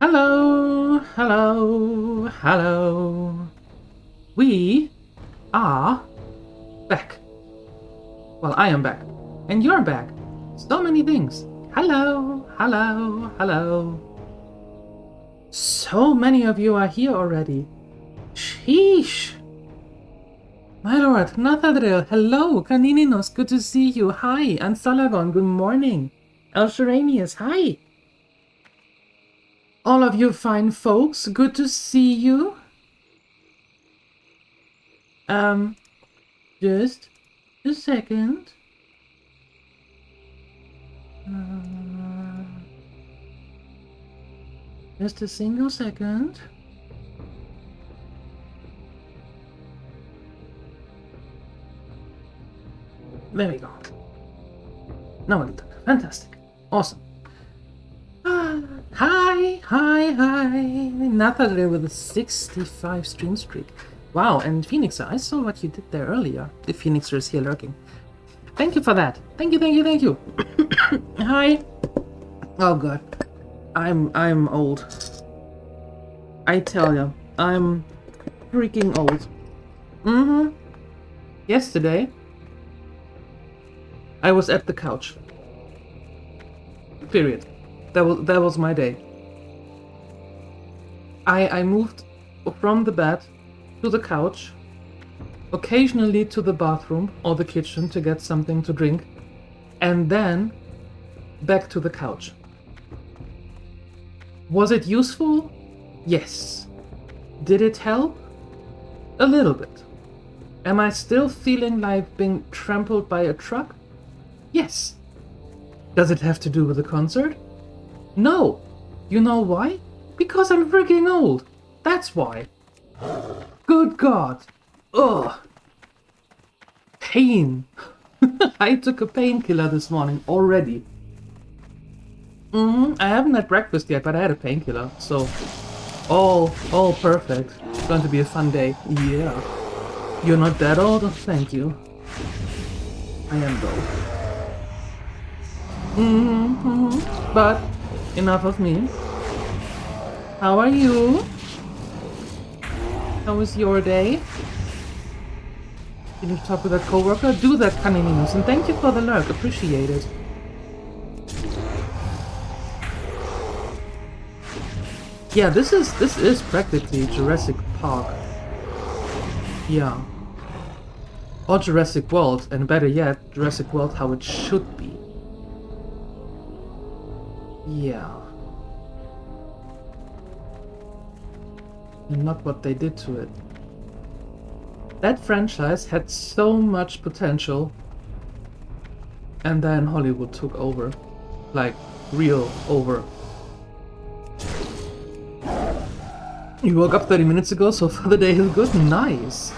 Hello, hello, hello. We are back. Well, I am back. And you're back. So many things. Hello, hello, hello. So many of you are here already. Sheesh. My lord, Nathadril, hello. Kanininos, good to see you. Hi. Ansalagon, good morning. Elsheranius, hi. All of you fine folks, good to see you. Just a second. Just a single second. There we go. Now we're done. Fantastic. Awesome. Hi. Nathadre with a 65 stream streak. Wow, and Phoenixer, I saw what you did there earlier. The Phoenixer is here lurking. Thank you for that. Thank you. Hi. Oh god. I'm old. I tell ya, I'm freaking old. Yesterday, I was at the couch. Period. That was my day. I moved from the bed to the couch, occasionally to the bathroom or the kitchen to get something to drink, and then back to the couch. Was it useful? Yes. Did it help? A little bit. Am I still feeling like being trampled by a truck? Yes. Does it have to do with the concert? No. You know why? Because I'm freaking old. That's why. Good God. Ugh. Pain. I took a painkiller this morning already. I haven't had breakfast yet, but I had a painkiller, so all perfect. It's going to be a fun day. Yeah. You're not that old? Oh, thank you. I am though. But enough of me. How are you? How was your day? Did you talk with a coworker? Do that, Canininos, and thank you for the lurk. Appreciate it. Yeah, this is practically Jurassic Park. Yeah. Or Jurassic World, and better yet, Jurassic World how it should be. Yeah. And not what they did to it. That franchise had so much potential, and then Hollywood took over. Like, real over. You woke up 30 minutes ago, so far the day is good. Nice.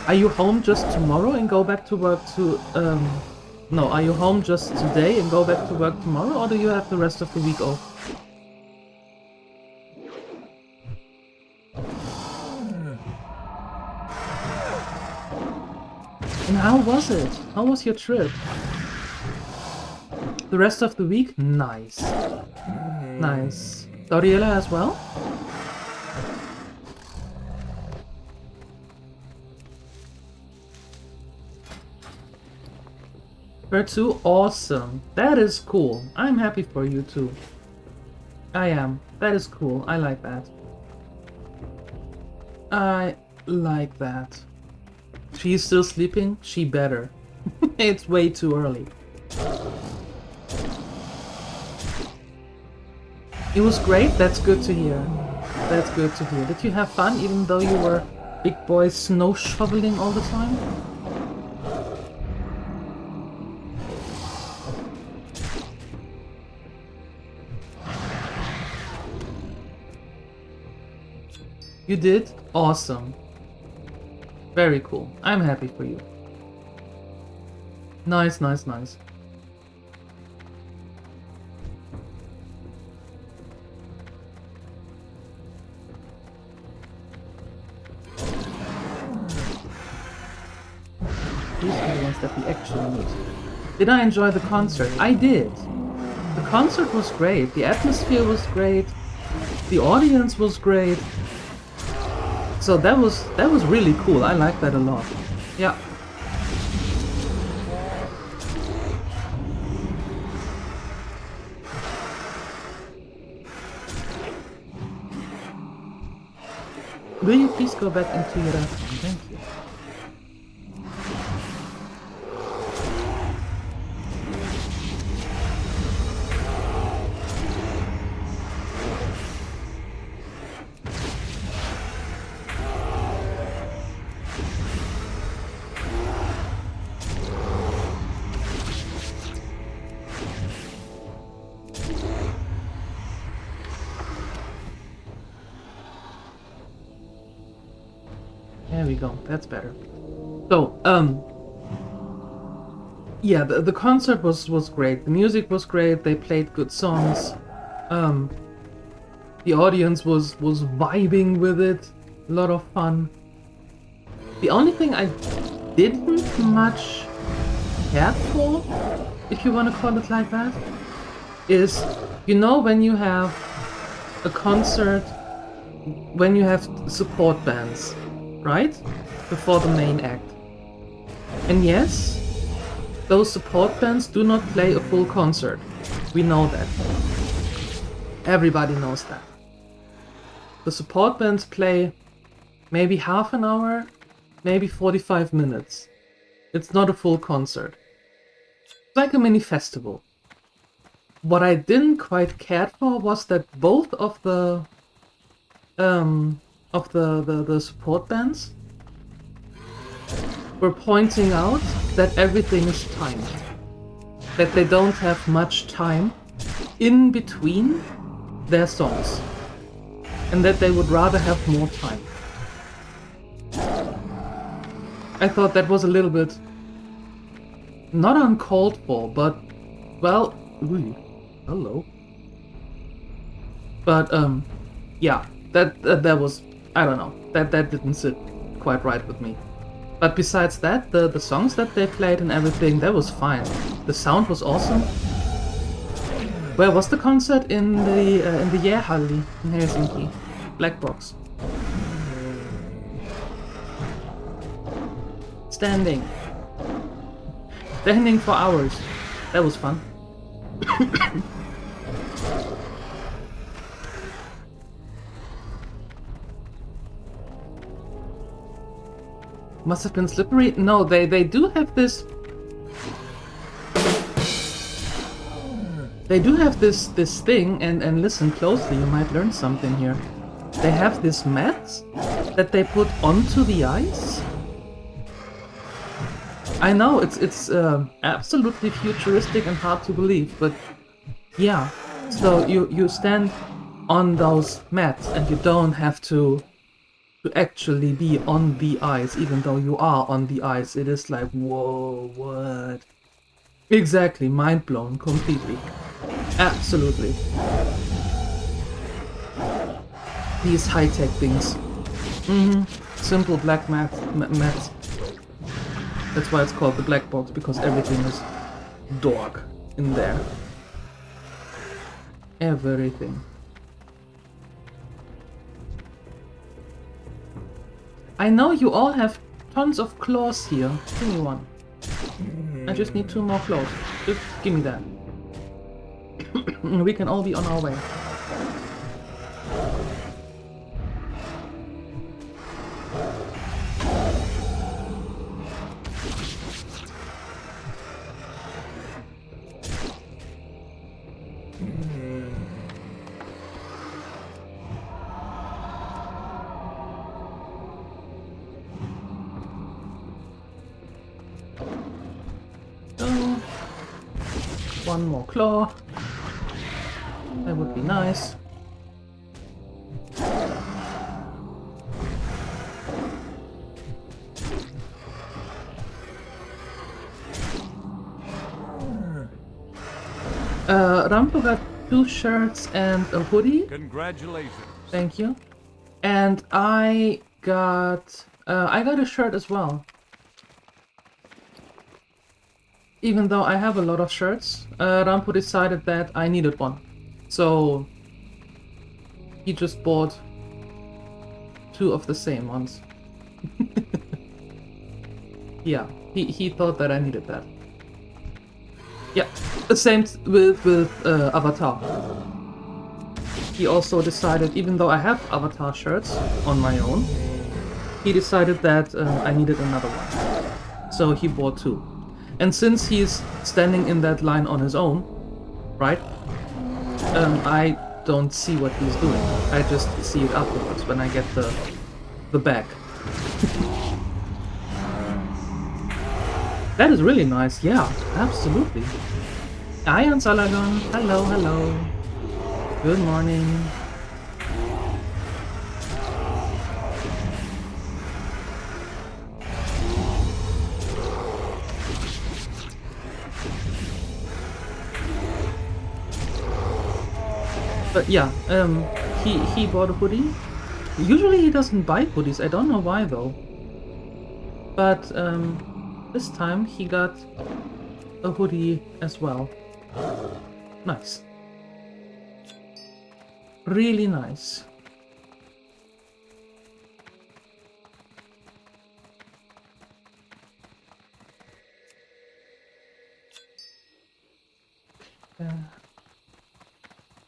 Are you home just tomorrow and go back to work No, are you home just today and go back to work tomorrow, or do you have the rest of the week off? And how was it? How was your trip? The rest of the week? Nice. Nice. Gabriela as well? Her too? Awesome. That is cool. I'm happy for you too. I am. That is cool. I like that. I like that. She's still sleeping? She better. It's way too early. It was great? That's good to hear. That's good to hear. Did you have fun even though you were big boy snow shoveling all the time? You did? Awesome. Very cool. I'm happy for you. Nice. These are the ones that we actually need. Did I enjoy the concert? I did. The concert was great. The atmosphere was great. The audience was great. So that was really cool. I like that a lot. Yeah. Will you please go back into your restaurant? Thank you. There we go, that's better. So, yeah, the concert was great. The music was great, they played good songs. The audience was vibing with it. A lot of fun. The only thing I didn't much care for, if you want to call it like that, is, you know, when you have a concert, when you have support bands, right? Before the main act. And yes, those support bands do not play a full concert. We know that. Everybody knows that. The support bands play maybe half an hour, maybe 45 minutes. It's not a full concert. It's like a mini festival. What I didn't quite care for was that both of the support bands were pointing out that everything is timed. That they don't have much time in between their songs. And that they would rather have more time. I thought that was a little bit not uncalled for, but well, ooh, hello. But yeah, that was, I don't know, that didn't sit quite right with me. But besides that, the songs that they played and everything, that was fine. The sound was awesome. Where was the concert? In the Järhalli in Helsinki. Black box. Standing for hours. That was fun. Must have been slippery? No, they do have this. They do have this thing, and listen closely, you might learn something here. They have this mat that they put onto the ice. I know it's absolutely futuristic and hard to believe, but yeah. So you stand on those mats and you don't have to actually be on the ice, even though you are on the ice. It is like, whoa, what? Exactly, mind blown completely. Absolutely. These high-tech things. Simple black mats. That's why it's called the black box, because everything is dark in there. Everything. I know you all have tons of claws here. Give me one. I just need 2 more claws. Just give me that. We can all be on our way. One more claw. That would be nice. Rampo got 2 shirts and a hoodie. Congratulations. Thank you. And I got a shirt as well. Even though I have a lot of shirts, Rampo decided that I needed one. So He just bought 2 of the same ones. Yeah, he thought that I needed that. Yeah, the same with Avatar. He also decided, even though I have Avatar shirts on my own, he decided that I needed another one. So he bought 2. And since he's standing in that line on his own, right, I don't see what he's doing. I just see it afterwards when I get the bag. That is really nice, yeah, absolutely. Ion Salagon, hello, hello. Good morning. But yeah, he bought a hoodie. Usually he doesn't buy hoodies, I don't know why though. But this time he got a hoodie as well. Nice. Really nice.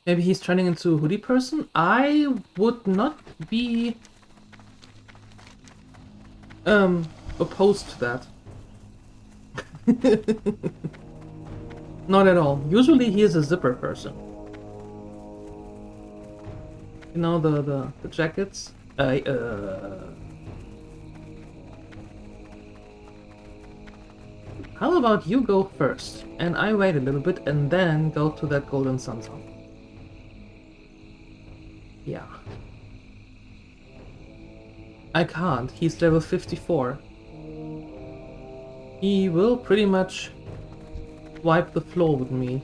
Maybe he's turning into a hoodie person? I would not be opposed to that. Not at all. Usually he is a zipper person. You know, the jackets? How about you go first, and I wait a little bit and then go to that golden sunset? Yeah. I can't. He's level 54. He will pretty much wipe the floor with me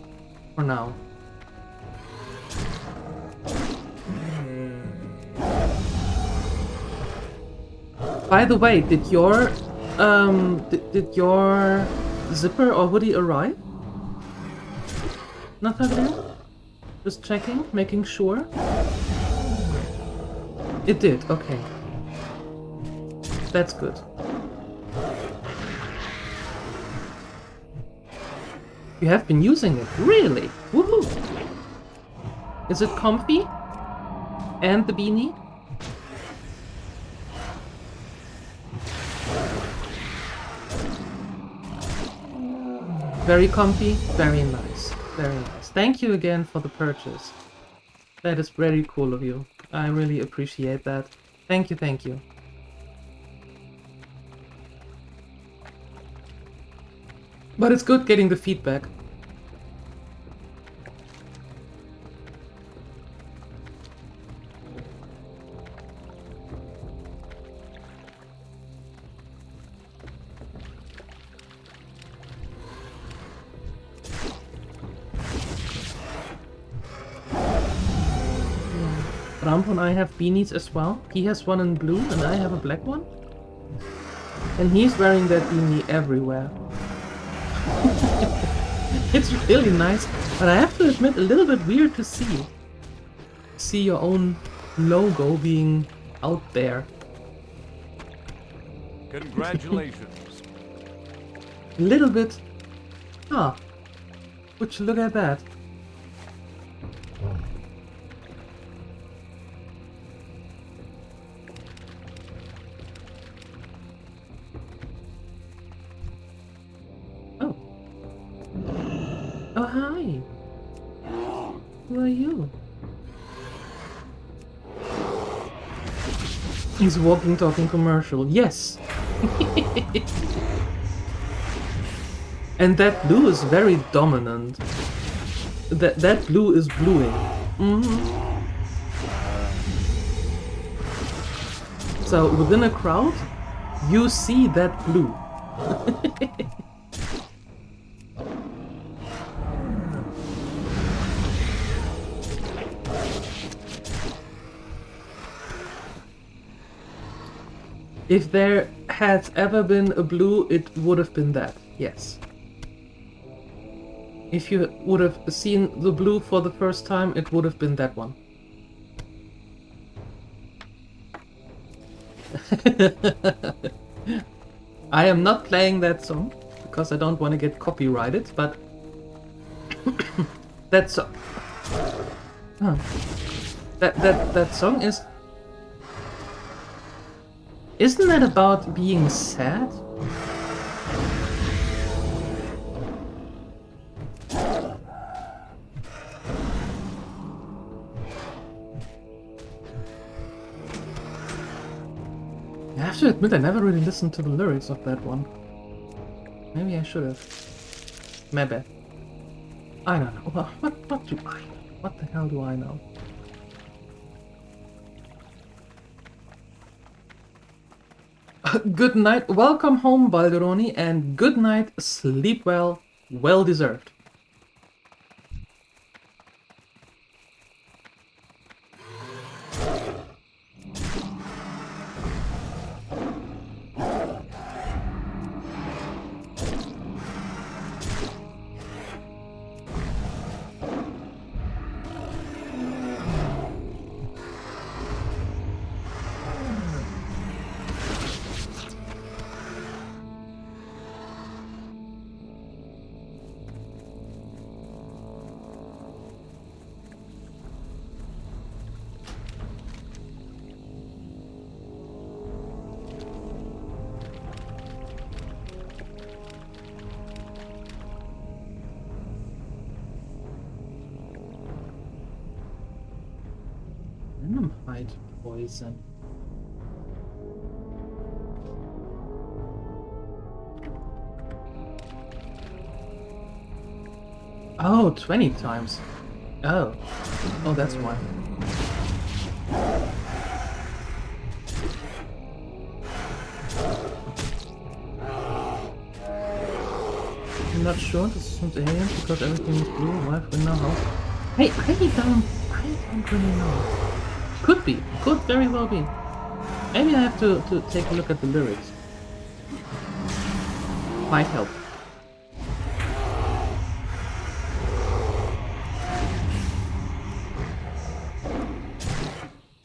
for now. By the way, did your zipper or hoodie arrive? Not yet? Just checking, making sure. It did, okay. That's good. You have been using it, really? Woohoo! Is it comfy? And the beanie? Very comfy, very nice, very nice. Thank you again for the purchase. That is very cool of you. I really appreciate that. Thank you, thank you. But it's good getting the feedback. Rampo and I have beanies as well. He has one in blue and I have a black one. And he's wearing that beanie everywhere. It's really nice, but I have to admit, a little bit weird to see. See your own logo being out there. Congratulations. A little bit. Ah, would you look at that? Oh, hi. Who are you? He's walking, talking commercial. Yes. And that blue is very dominant. That blue is bluing. So within a crowd, you see that blue. If there had ever been a blue, it would have been that, yes. If you would have seen the blue for the first time, it would have been that one. I am not playing that song because I don't want to get copyrighted, but that song, huh. that song is, isn't that about being sad? I have to admit, I never really listened to the lyrics of that one. Maybe I should have. My bad. I don't know. What do I know? What the hell do I know? Good night. Welcome home, Balderoni, and good night. Sleep well. Well deserved. Venomite poison. Oh, 20 times. Oh. Oh, that's why. I'm not sure. This isn't aliens because everything is blue. Why in our house? Hey, I don't really know. Could be. Could very well be. Maybe I have to take a look at the lyrics. Might help.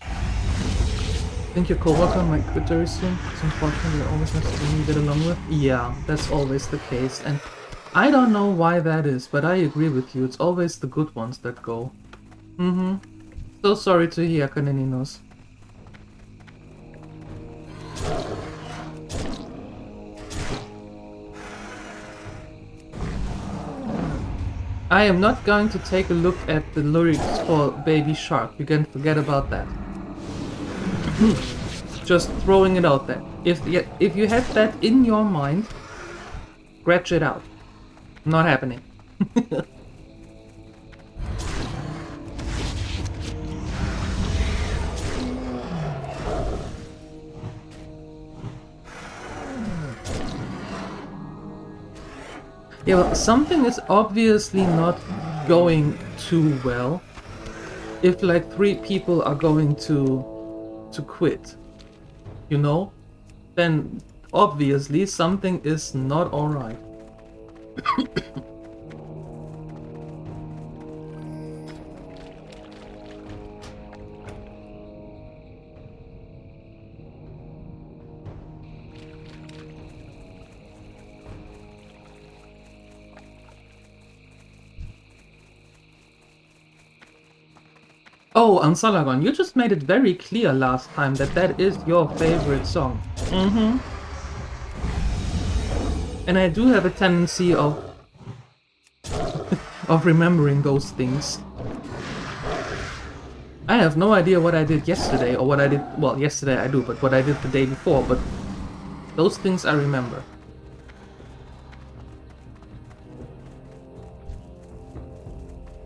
I think your coworker might quit very soon. It's unfortunately always has someone you get along with. Yeah, that's always the case. And I don't know why that is, but I agree with you. It's always the good ones that go. Mm-hmm. So sorry to hear, Kaneninos. I am not going to take a look at the lyrics for Baby Shark. You can forget about that. Just throwing it out there. If you had that in your mind, scratch it out. Not happening. Yeah, well, something is obviously not going too well if like 3 people are going to quit, you know? Then obviously something is not alright. Oh, Ansalagon, you just made it very clear last time that that is your favorite song. Mm-hmm. And I do have a tendency of remembering those things. I have no idea what I did yesterday, or what I did, well, yesterday I do, but what I did the day before, but those things I remember.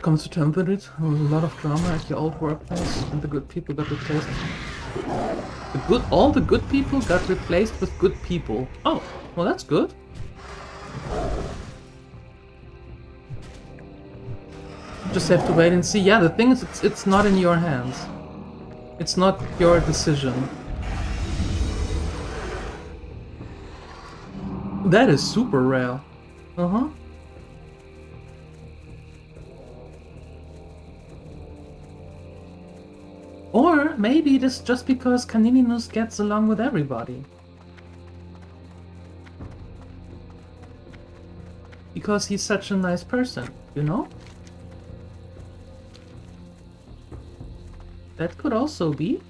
Comes to terms with it, a lot of drama at your old workplace, and the good people got replaced. All the good people got replaced with good people. Oh, well that's good. Just have to wait and see. Yeah, the thing is, it's not in your hands. It's not your decision. That is super rare. Uh-huh. Or maybe it is just because Canininus gets along with everybody. Because he's such a nice person, you know? That could also be.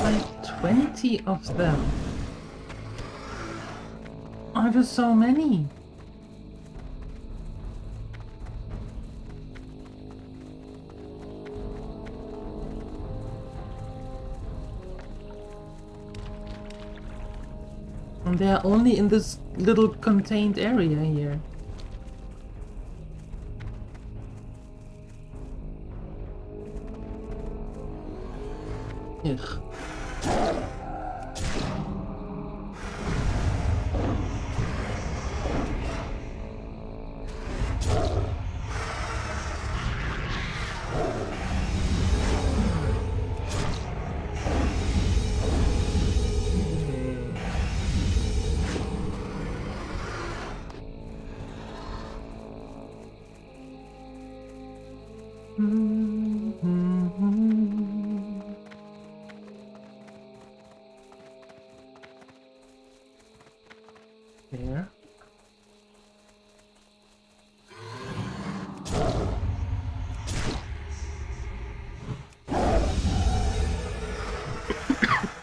Like 20 of them. Why there's so many? And they are only in this little contained area here. Ugh. There.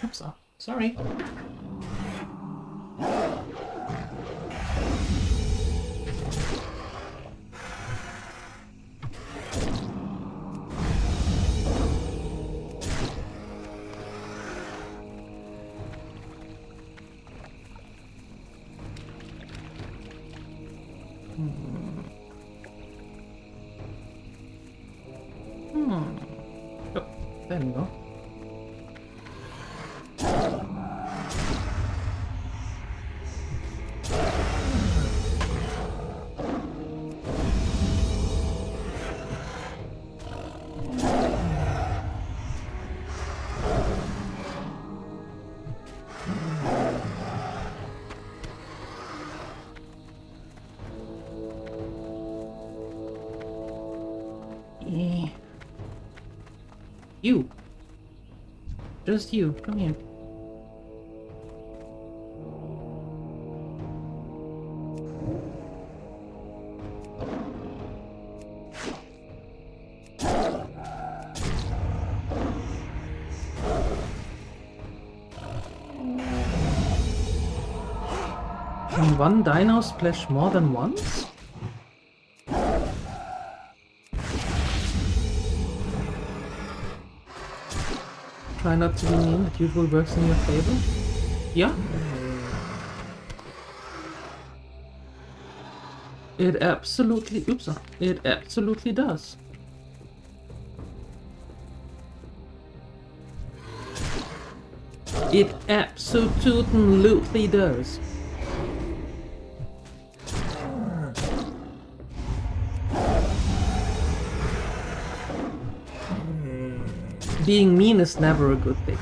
Oops, sorry. Oh, there we go. You. Just you. Come here. Can one dino splash more than once? Try not to be mean, it usually works in your favor. Yeah? It absolutely, oops, it absolutely does. It absolutely does. Being mean is never a good thing.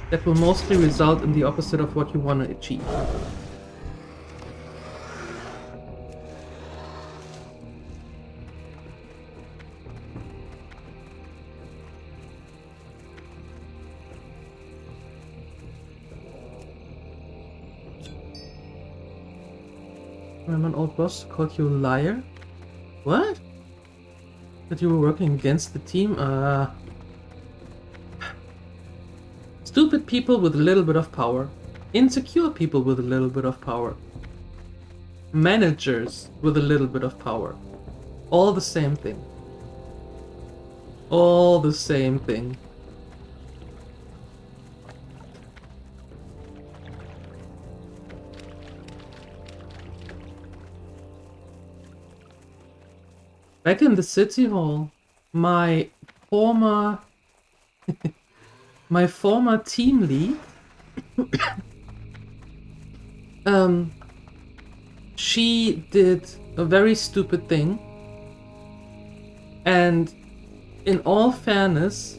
That will mostly result in the opposite of what you want to achieve. Remember an old boss called you a liar? What? That you were working against the team? Stupid people with a little bit of power. Insecure people with a little bit of power. Managers with a little bit of power. All the same thing. All the same thing. back in the city hall, my former my former team lead, she did a very stupid thing, and in all fairness,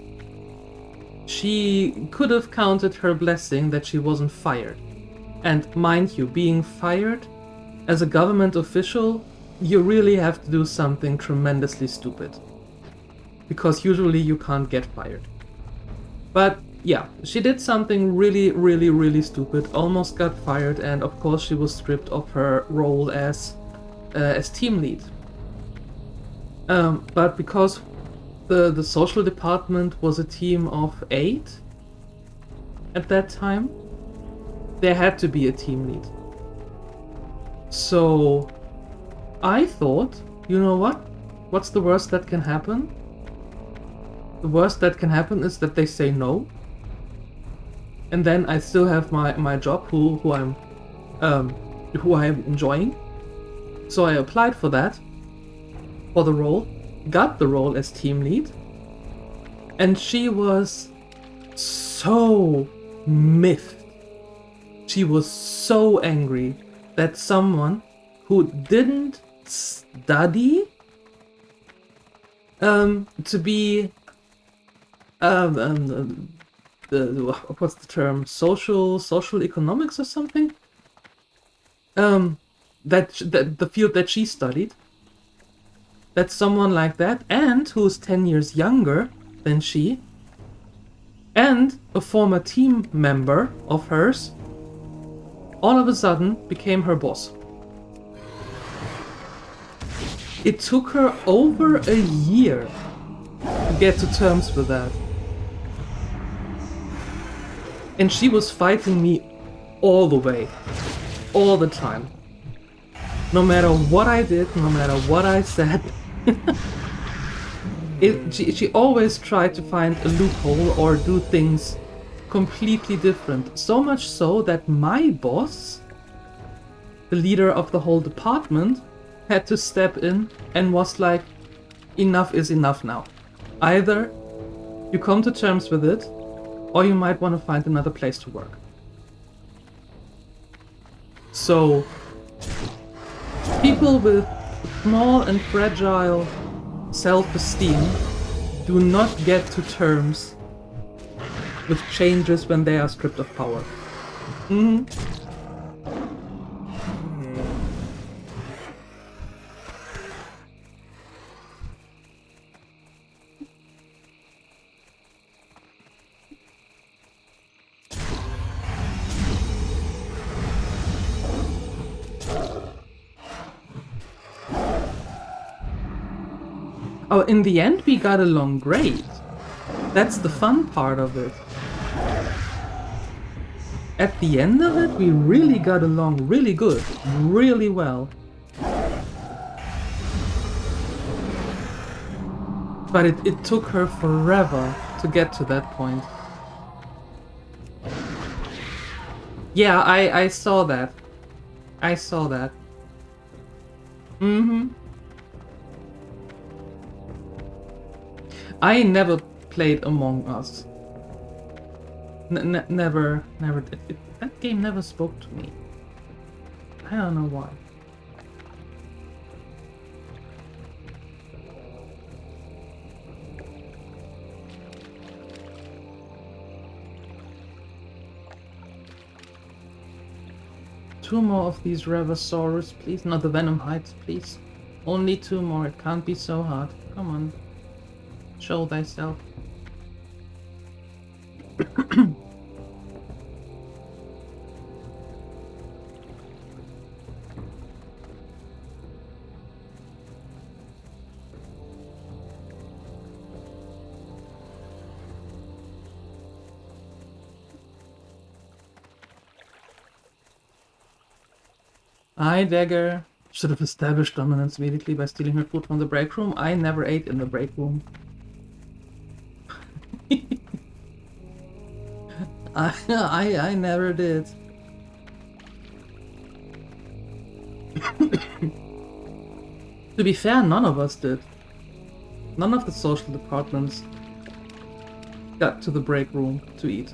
she could have counted her blessing that she wasn't fired. And mind you, being fired as a government official, you really have to do something tremendously stupid. Because usually you can't get fired. But yeah, she did something really, really, really stupid, almost got fired, and of course she was stripped of her role as team lead. But because the social department was a team of 8 at that time, there had to be a team lead. So I thought, you know what? What's the worst that can happen? The worst that can happen is that they say no. And then I still have my job who I'm enjoying. So I applied for that, for the role, got the role as team lead, and she was so miffed. She was so angry that someone who didn't study to be what's the term, social economics or something, that the field that she studied, that someone like that, and who's 10 years younger than she, and a former team member of hers, all of a sudden became her boss. It took her over a year to get to terms with that. And she was fighting me all the way, all the time. No matter what I did, no matter what I said, she always tried to find a loophole or do things completely different. So much so that my boss, the leader of the whole department, had to step in and was like, enough is enough now. Either you come to terms with it, or you might want to find another place to work. So, people with small and fragile self-esteem do not get to terms with changes when they are stripped of power. Oh, in the end we got along great. That's the fun part of it. At the end of it, we really got along really good, really well. But it took her forever to get to that point. Yeah, I saw that. I saw that. I never played Among Us. Never did. That game never spoke to me. I don't know why. Two more of these Revosaurus, please. Not the Venom Heights, please. Only 2 more. It can't be so hard. Come on. Show thyself. Aye, Dagger. Should have established dominance immediately by stealing her food from the break room. I never ate in the break room. I never did. To be fair, none of us did. None of the social departments got to the break room to eat.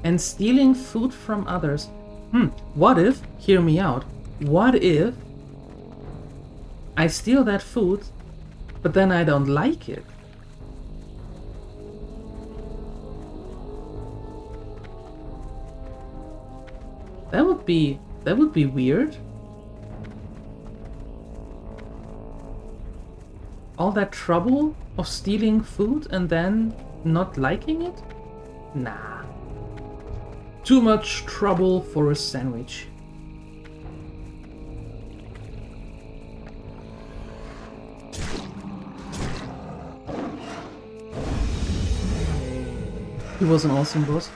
And stealing food from others. What if, hear me out, what if I steal that food, but then I don't like it? That would be weird. All that trouble of stealing food and then not liking it? Nah. Too much trouble for a sandwich. He was an awesome boss.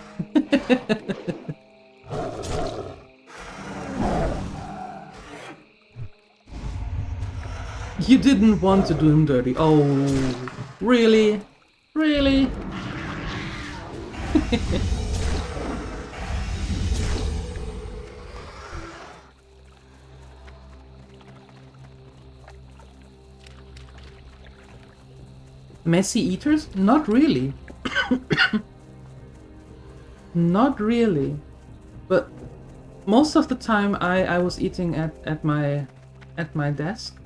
You didn't want to do him dirty. Oh, really? Really? Messy eaters? Not really. Not really. But most of the time I was eating at my desk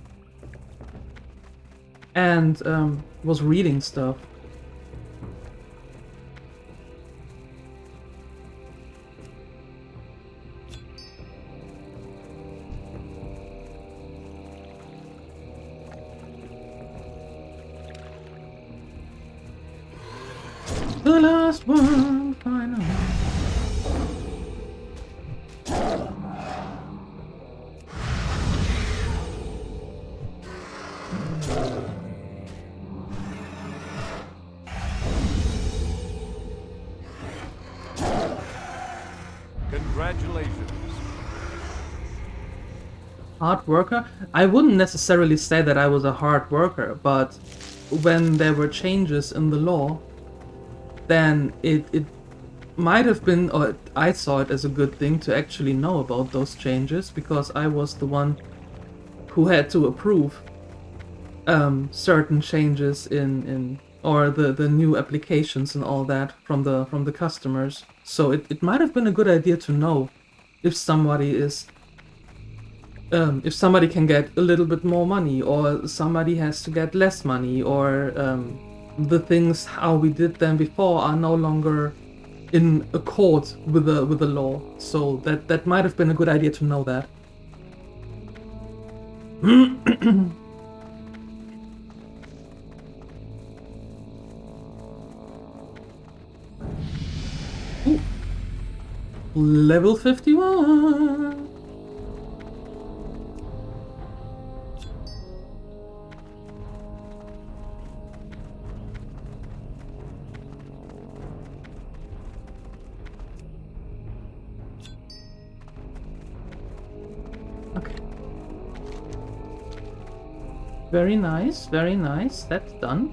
and was reading stuff. The last one, final. Congratulations. Hard worker? I wouldn't necessarily say that I was a hard worker, but when there were changes in the law, then it might have been, or I saw it as a good thing to actually know about those changes, because I was the one who had to approve certain changes in or the new applications and all that from the customers. So it might have been a good idea to know if somebody is if somebody can get a little bit more money, or somebody has to get less money, or the things how we did them before are no longer in accord with the law. So that might have been a good idea to know that. Ooh. Level 51. Very nice, very nice. That's done.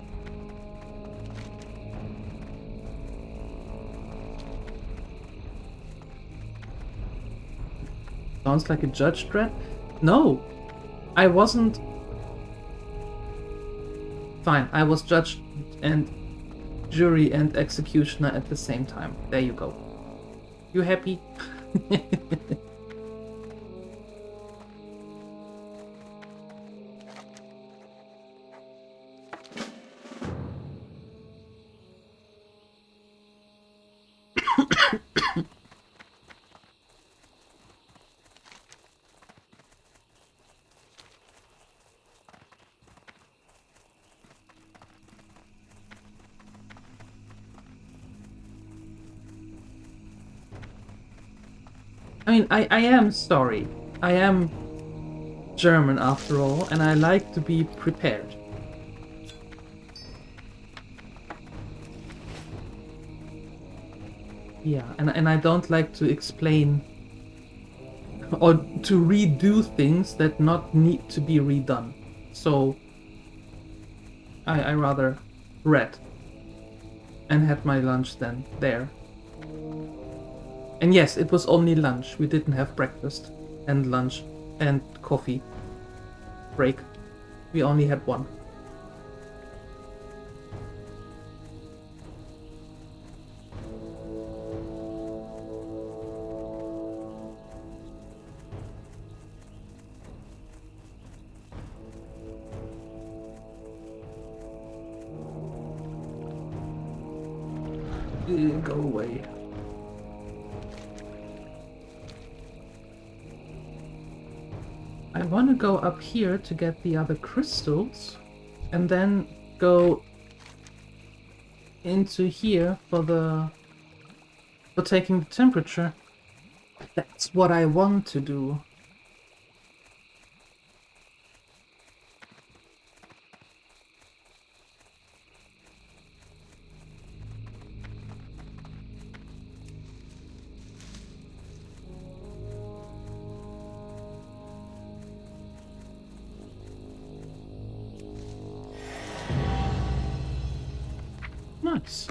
Sounds like a judge threat. No, I wasn't. Fine, I was judge and jury and executioner at the same time. There you go. You happy? I mean, I am sorry. I am German after all, and I like to be prepared. Yeah, and I don't like to explain or to redo things that not need to be redone. So I rather read. and had my lunch then there. And yes, it was only lunch. We didn't have breakfast and lunch and coffee break. We only had one. Go away. I want to go up here to get the other crystals and then go into here for taking the temperature. That's what I want to do. Nice.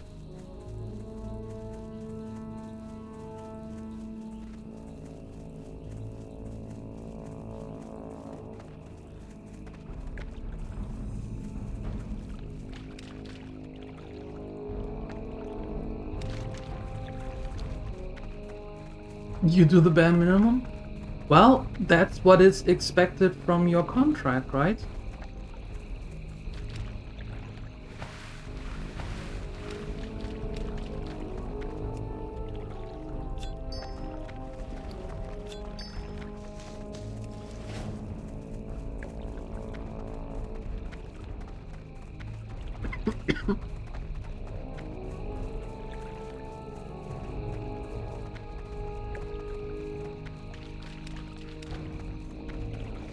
You do the bare minimum? Well, that's what is expected from your contract, right?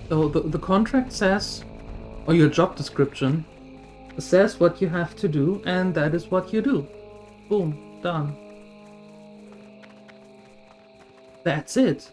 So the contract says, or your job description says what you have to do, and that is what you do. Boom, done. That's it.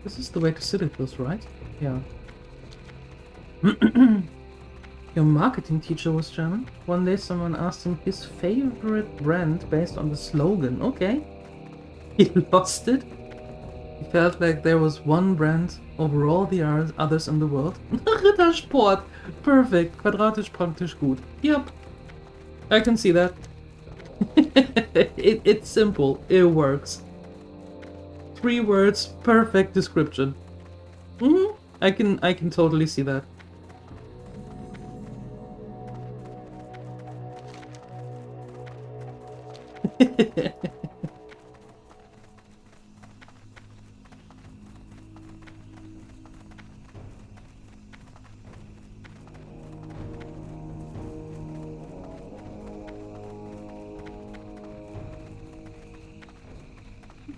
This is the way to Citadels, right? Yeah. Your marketing teacher was German. One day someone asked him his favorite brand based on the slogan. Okay. He lost it. He felt like there was one brand over all the others in the world. Rittersport. Perfect. Quadratisch praktisch gut. Yep. I can see that. It's simple. It works. 3 words, perfect description. I can totally see that.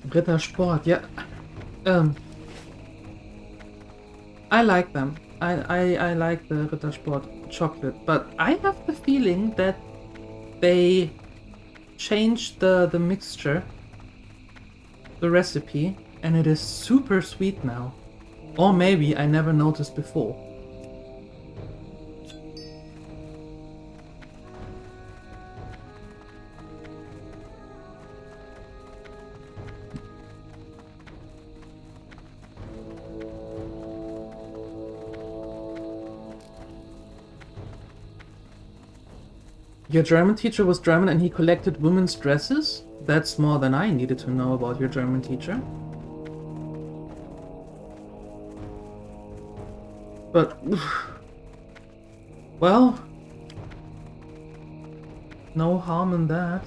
Rittersport, yeah. I like them. I like the Rittersport chocolate, but I have the feeling that they changed the mixture, the recipe, and it is super sweet now. Or maybe I never noticed before. Your German teacher was German and he collected women's dresses? That's more than I needed to know about your German teacher. But, well, no harm in that.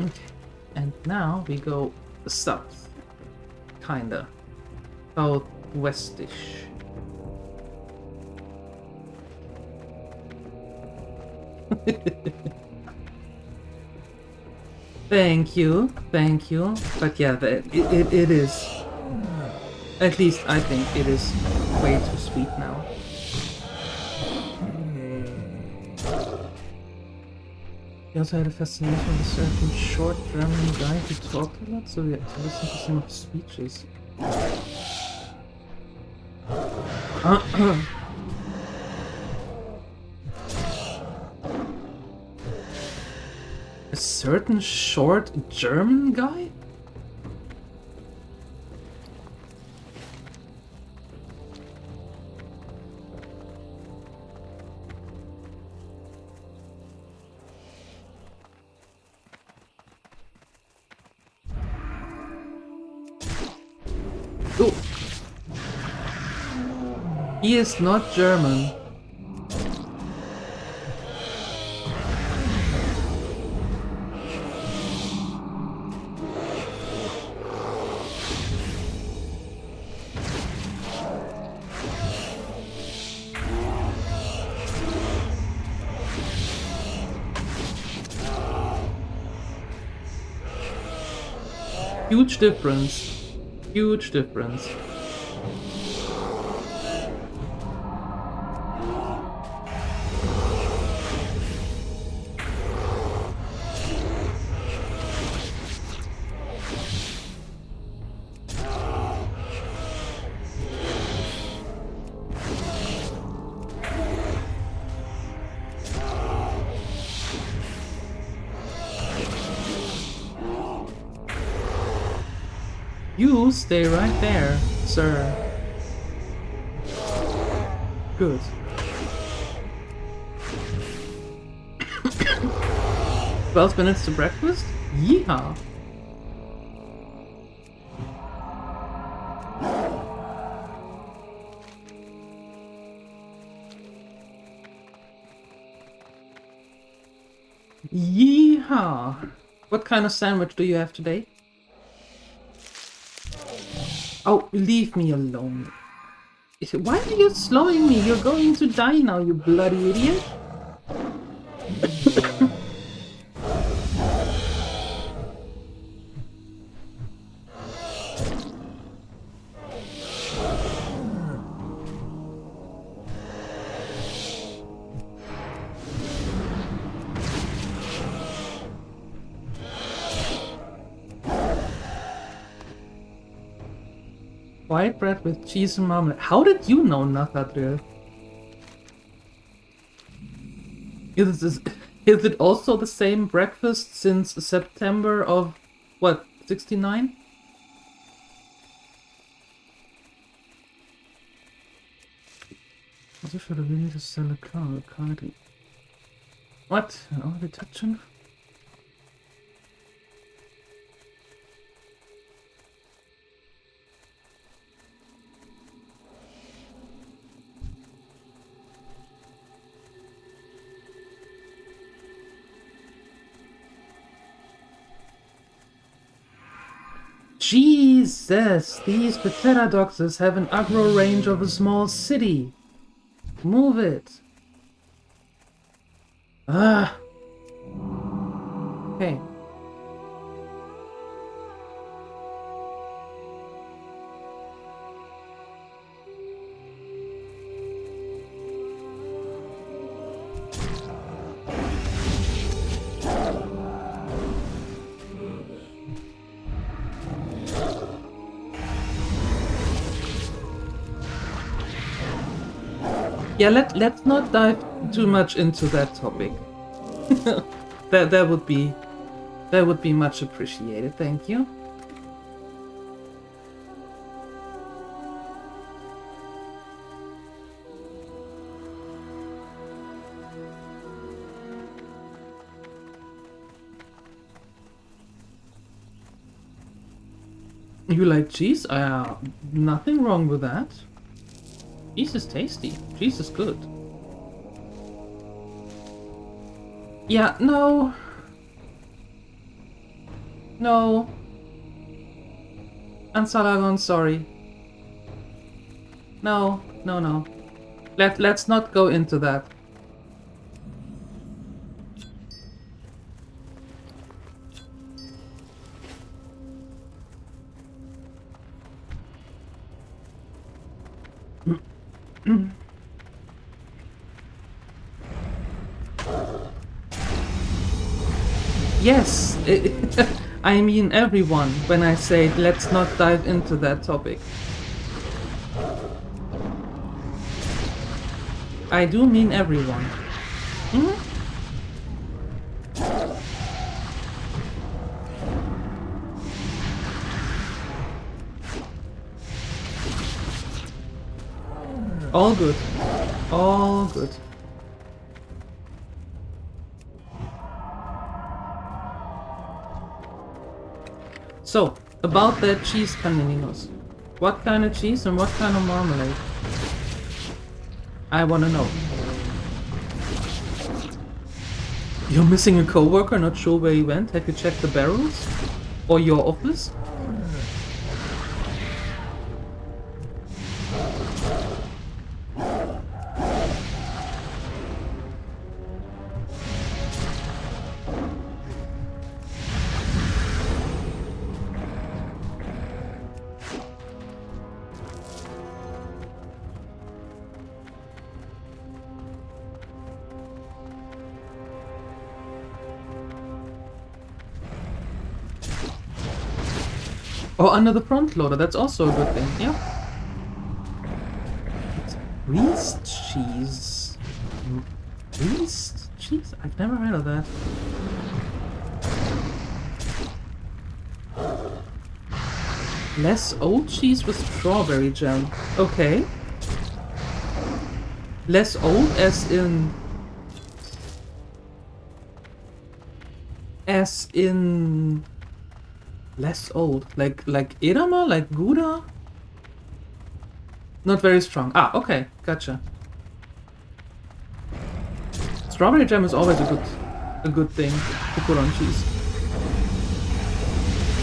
Okay. And now we go south. Kinda. Southwestish. Thank you. But yeah, it is. At least I think it is way too sweet now. He also had a fascination with a certain short German guy who talked a lot, so we had to listen to some of his speeches. A certain short German guy? Oh. He is not German. Huge difference. Huge difference. You stay right there, sir. Good. "12 minutes to breakfast? Yeehaw! Yeehaw! What kind of sandwich do you have today?" Oh, leave me alone. Why are you slowing me? You're going to die now, you bloody idiot. White bread with cheese and marmalade. How did you know Nathatriel? Is it also the same breakfast since September of, what, 69? Also should have really to sell a card. What? Are they touching? Jesus! These pterodoxes have an aggro range of a small city. Move it. Ah. Okay. Yeah, let's not dive too much into that topic. that would be much appreciated. Thank you. You like cheese? Nothing wrong with that. Cheese is tasty. Cheese is good. Yeah, no. No. Ansalagon, sorry. No, no, no. Let's not go into that. Yes, I mean everyone when I say let's not dive into that topic. I do mean everyone. Mm-hmm. All good. All good. So, about that cheese paninos. What kind of cheese and what kind of marmalade? I wanna know. You're missing a coworker, not sure where he went? Have you checked the barrels? Or your office? Or under the front loader, that's also a good thing, yeah. Greased cheese. Greased cheese? I've never heard of that. Less old cheese with strawberry jam. Okay. Less old as in... As in... Less old. Like Edama? Like Gouda? Not very strong. Ah, okay. Gotcha. Strawberry jam is always a good thing to put on cheese.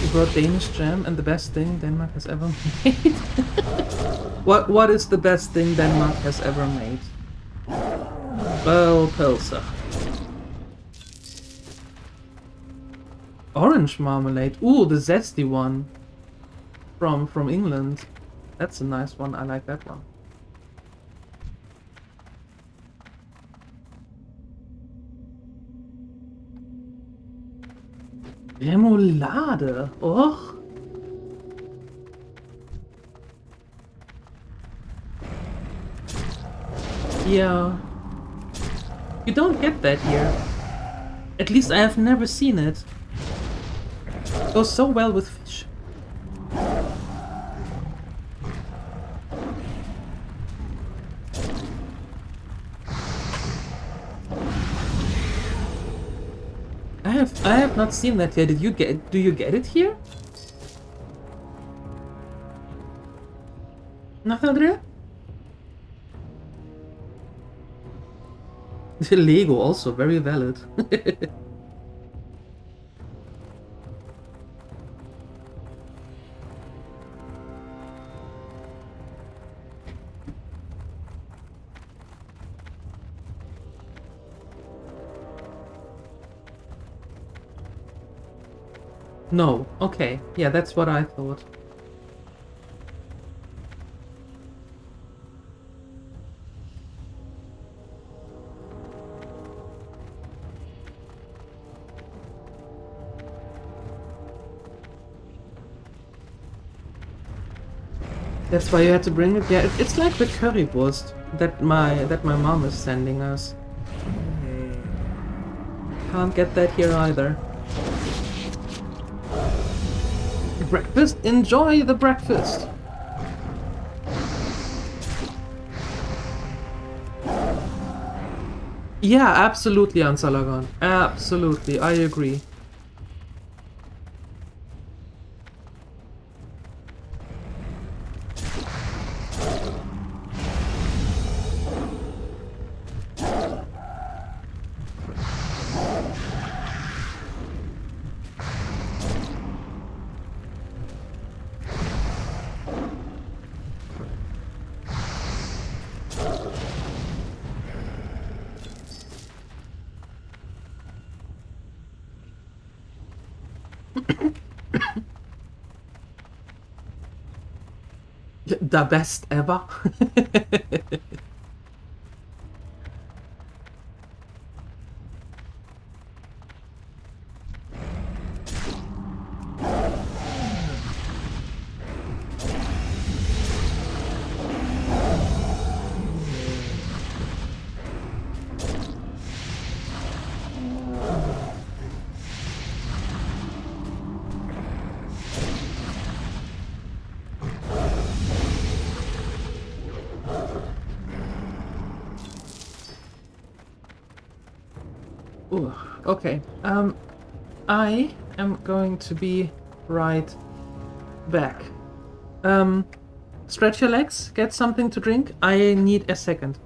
You brought Danish jam and the best thing Denmark has ever made. What is the best thing Denmark has ever made? Well, Pilser. Orange marmalade. Ooh, the zesty one. From England. That's a nice one. I like that one. Remoulade. Oh. Yeah. You don't get that here. At least I have never seen it. Goes so well with fish. I have not seen that here. Do you get it here? Nachadre? The Lego also very valid. No, okay. Yeah, that's what I thought. That's why you had to bring it? Yeah, it's like the currywurst that my mom is sending us. Can't get that here either. Breakfast? Enjoy the breakfast! Yeah, absolutely, Ansalagon. Absolutely, I agree. The best ever. Ooh, okay. I am going to be right back. Stretch your legs, get something to drink. I need a second.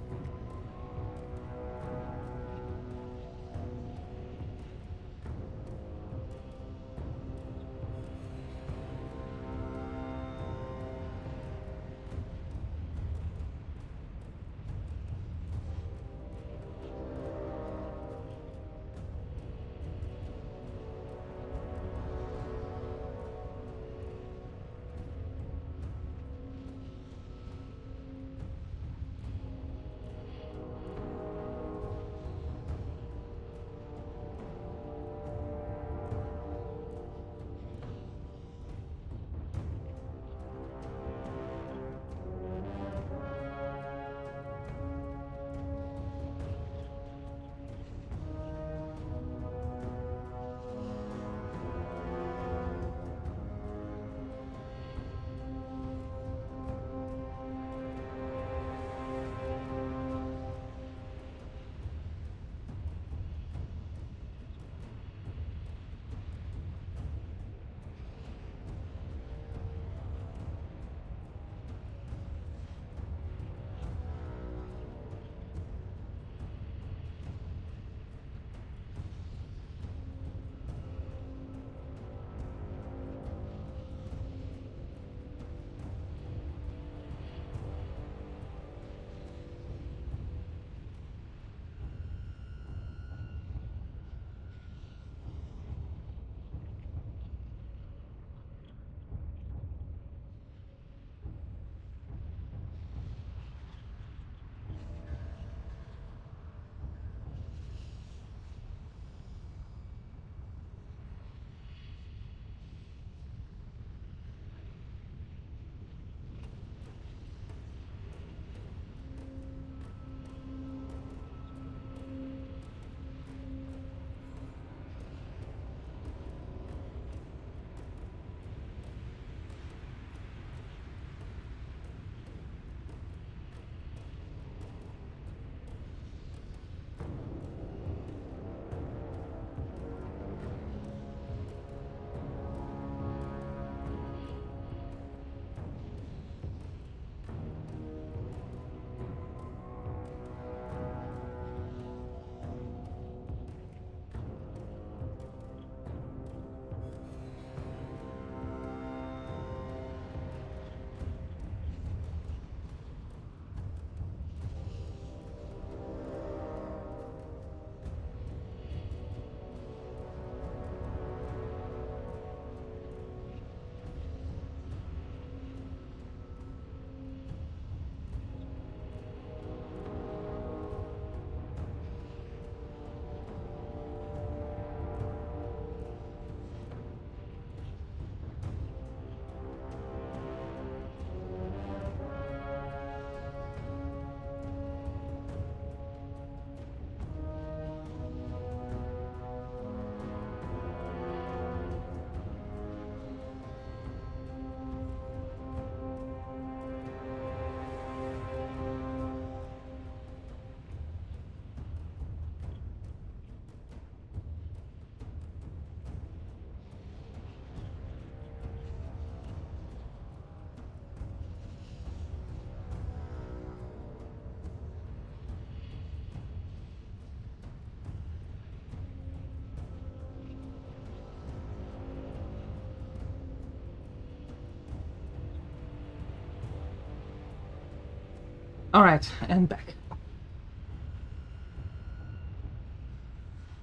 Alright, and back.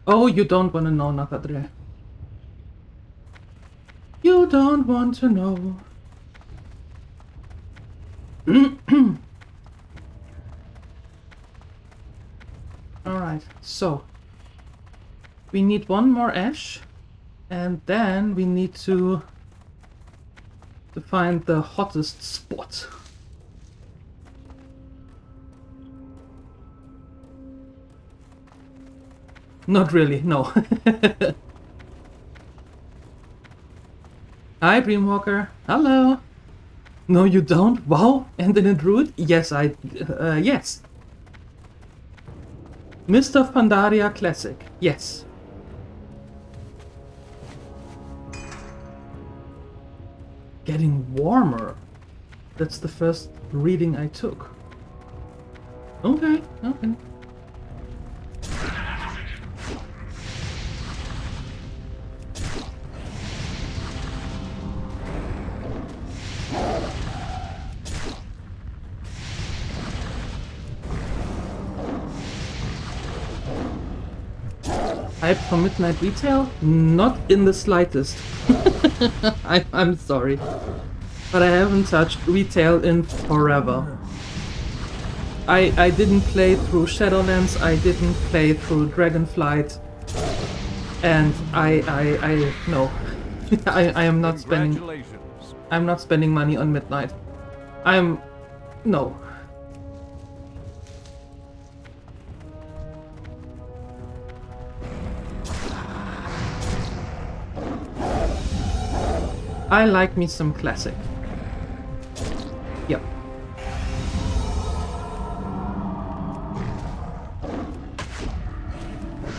Oh, you don't want to know, Nakadre. You don't want to know. Alright, so we need one more ash, and then we need to find the hottest spot. Not really, no. Hi, Dreamwalker. Hello. No, you don't? Wow. And then a druid? Yes, yes. Mist of Pandaria Classic. Yes. Getting warmer. That's the first reading I took. Okay, okay. Hype for Midnight Retail? Not in the slightest. I'm sorry. But I haven't touched retail in forever. I didn't play through Shadowlands, I didn't play through Dragonflight. And no. I am not spending... I'm not spending money on Midnight. No. I like me some classic. Yep.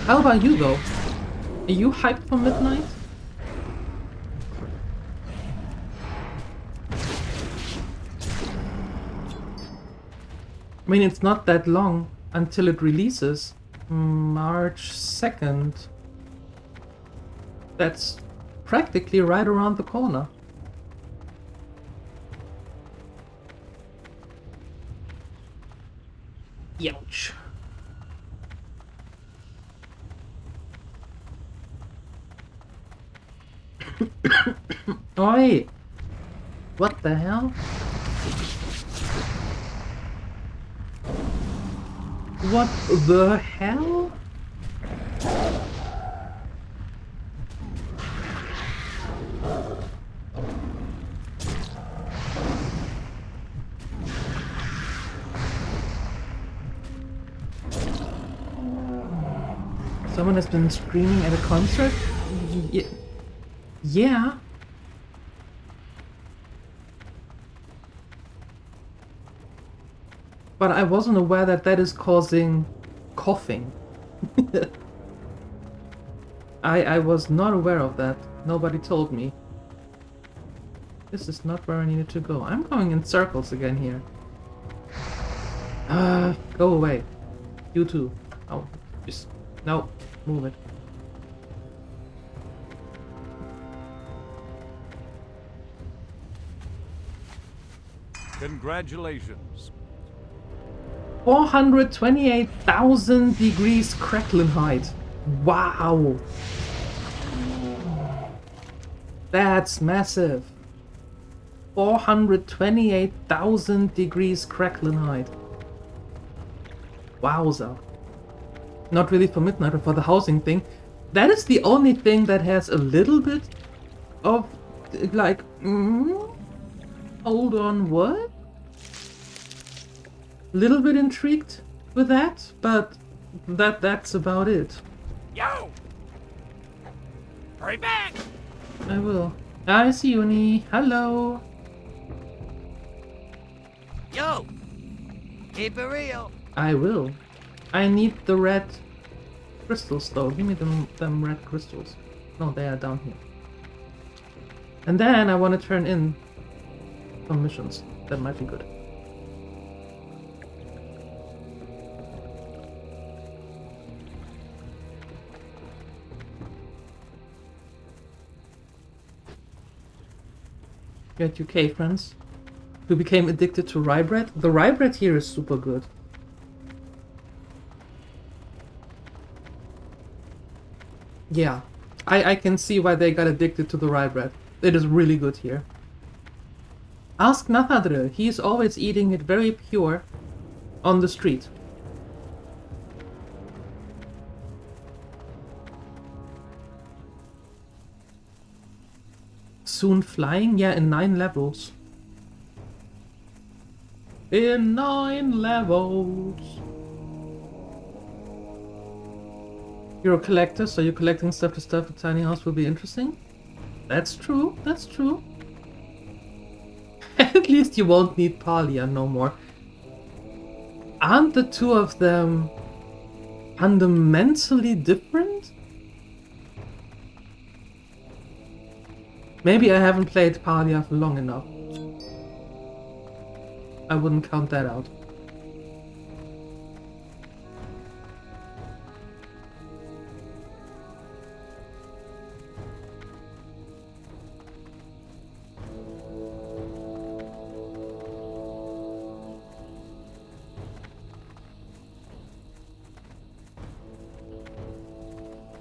How about you though? Are you hyped for Midnight? I mean, it's not that long until it releases. March 2nd. That's practically right around the corner. Youch. Oi! What the hell? What the hell? Someone has been screaming at a concert? Yeah. But I wasn't aware that that is causing coughing. I was not aware of that. Nobody told me. This is not where I needed to go. I'm going in circles again here. Go away. You too. Oh, just... No, move it. Congratulations. 428,000 degrees crackling height. Wow. That's massive. 428,000 degrees crackling height. Wowza. Not really for Midnight or for the housing thing. That is the only thing that has a little bit of like hold on, what? Little bit intrigued with that, but that's about it. Yo! Hurry back! I will. Hi, Siuni. Hello. Yo! Keep it real. I will. I need the red crystals though. Give me them red crystals. No, they are down here. And then I want to turn in some missions. That might be good. You're at UK, friends, who became addicted to rye bread. The rye bread here is super good. Yeah, I can see why they got addicted to the rye bread. It is really good here. Ask Nathadre. He is always eating it very pure on the street. Soon flying? Yeah, in 9 levels. In 9 levels. You're a collector, so you're collecting stuff to stuff. The tiny house will be interesting. That's true, that's true. At least you won't need Palia no more. Aren't the two of them fundamentally different? Maybe I haven't played Palia for long enough. I wouldn't count that out.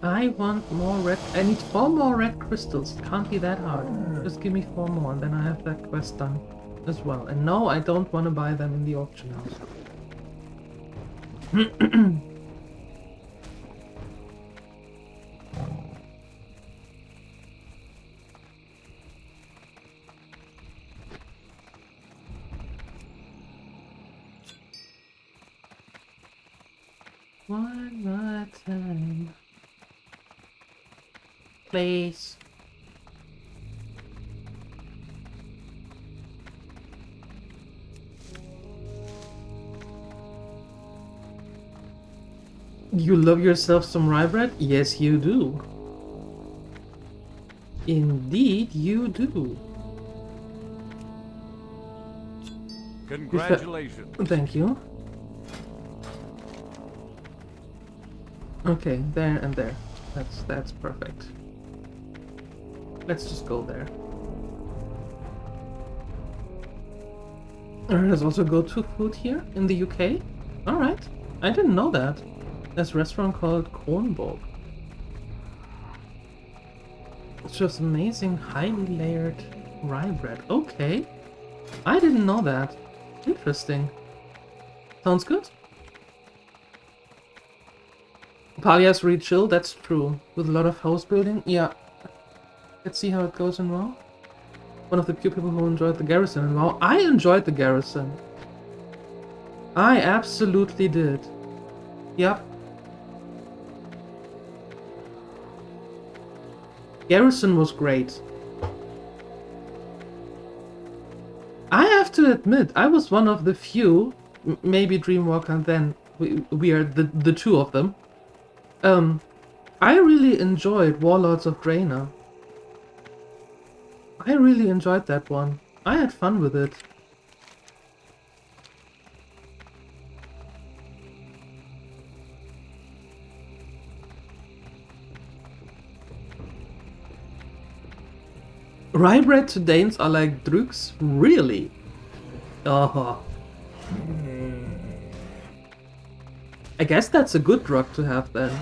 I want more red. I need 4 more red crystals. It can't be that hard. Just give me 4 more and then I have that quest done as well. And no, I don't want to buy them in the auction house. One more time. Please. You love yourself some rye bread? Yes, you do. Indeed, you do. Congratulations. Thank you. Okay, there and there. That's perfect. Let's just go there. There's also go-to food here in the UK. Alright, I didn't know that. There's a restaurant called Kronborg. It's just amazing, highly layered rye bread. Okay, I didn't know that. Interesting. Sounds good. Palia's really chill, that's true. With a lot of house building, yeah. Let's see how it goes in WoW. One of the few people who enjoyed the garrison in WoW. I enjoyed the garrison. I absolutely did. Yep. Garrison was great. I have to admit, I was one of the few, maybe Dreamwalker and then we are the two of them. I really enjoyed Warlords of Draenor. I really enjoyed that one. I had fun with it. Rye bread to Danes are like drugs? Really? Oh. I guess that's a good drug to have then.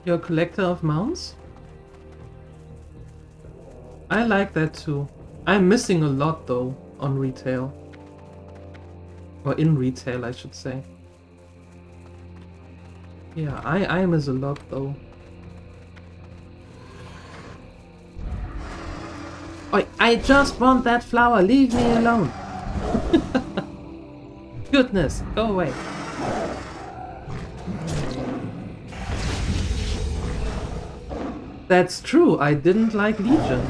You're a collector of mounts? I like that too. I'm missing a lot though on retail. Or in retail, I should say. Yeah, I miss a lot though. I just want that flower, leave me alone. Goodness, go away. That's true, I didn't like Legion.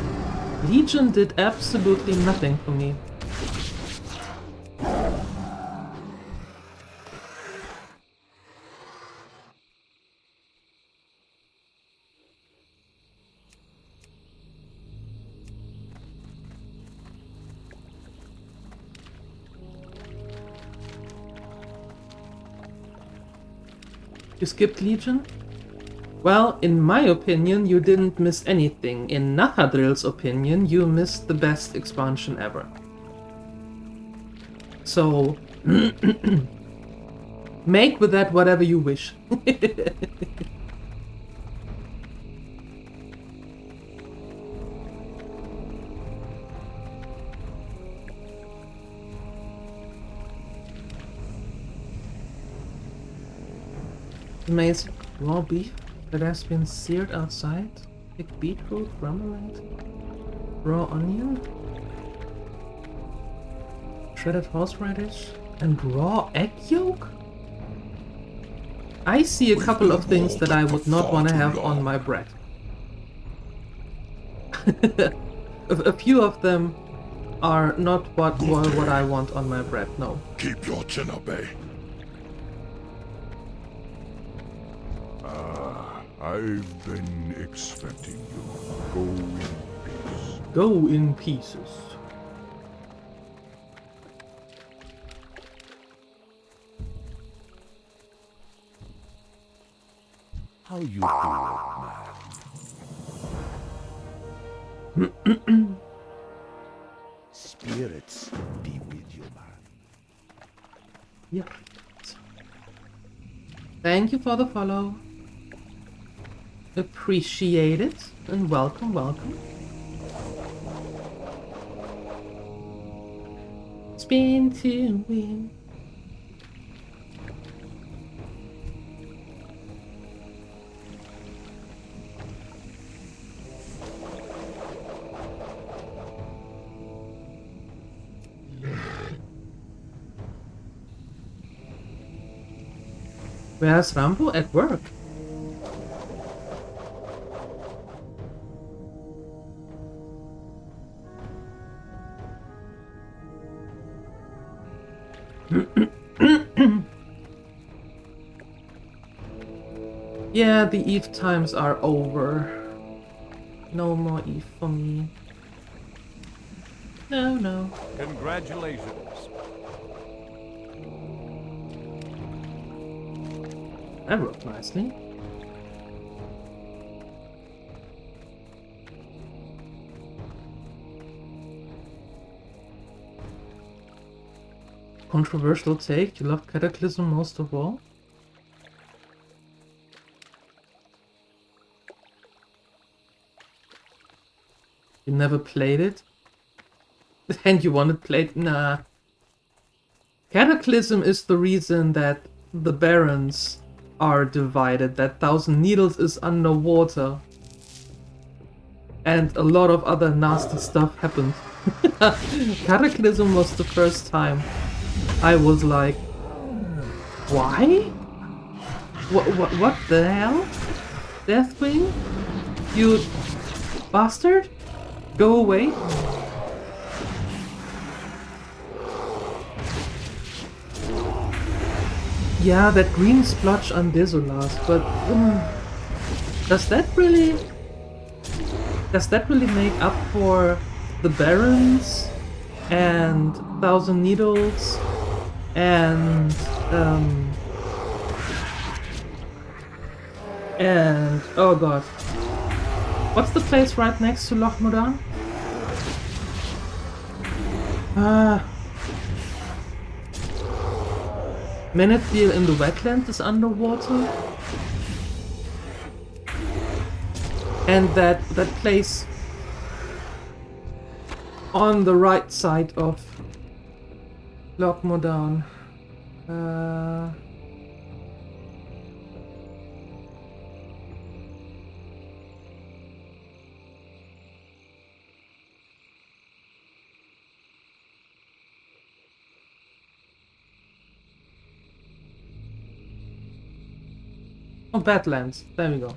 Legion did absolutely nothing for me. You skipped Legion? Well, in my opinion, you didn't miss anything. In Nathadril's opinion, you missed the best expansion ever. So, make with that whatever you wish. Amazing raw beef that has been seared outside. Thick beetroot, remoulade, raw onion, shredded horseradish, and raw egg yolk? I see a couple of things that I would not want to have on my bread. A few of them are not what I want on my bread, no. Keep your chin up, eh? I've been expecting you. Go in peace. Go in pieces. How you doing, man? Spirits be with you, man. Yep. Thank you for the follow. Appreciate it, and welcome, welcome. Spin to win. Where's Rambo? At work. Yeah, the Eve times are over. No more Eve for me. No, no. Congratulations. That worked nicely. Controversial take, you loved Cataclysm most of all? You never played it? And you wanted played? Nah. Cataclysm is the reason that the Barons are divided, that Thousand Needles is underwater. And a lot of other nasty stuff happened. Cataclysm was the first time I was like, why? What the hell? Deathwing? You bastard? Go away? Yeah, that green splotch on Desolas, but does that really make up for the Barons and Thousand Needles and oh god, what's the place right next to Loch Modan? Menethil in the wetland is underwater. And that place on the right side of Loch Modan. Oh, Badlands. There we go.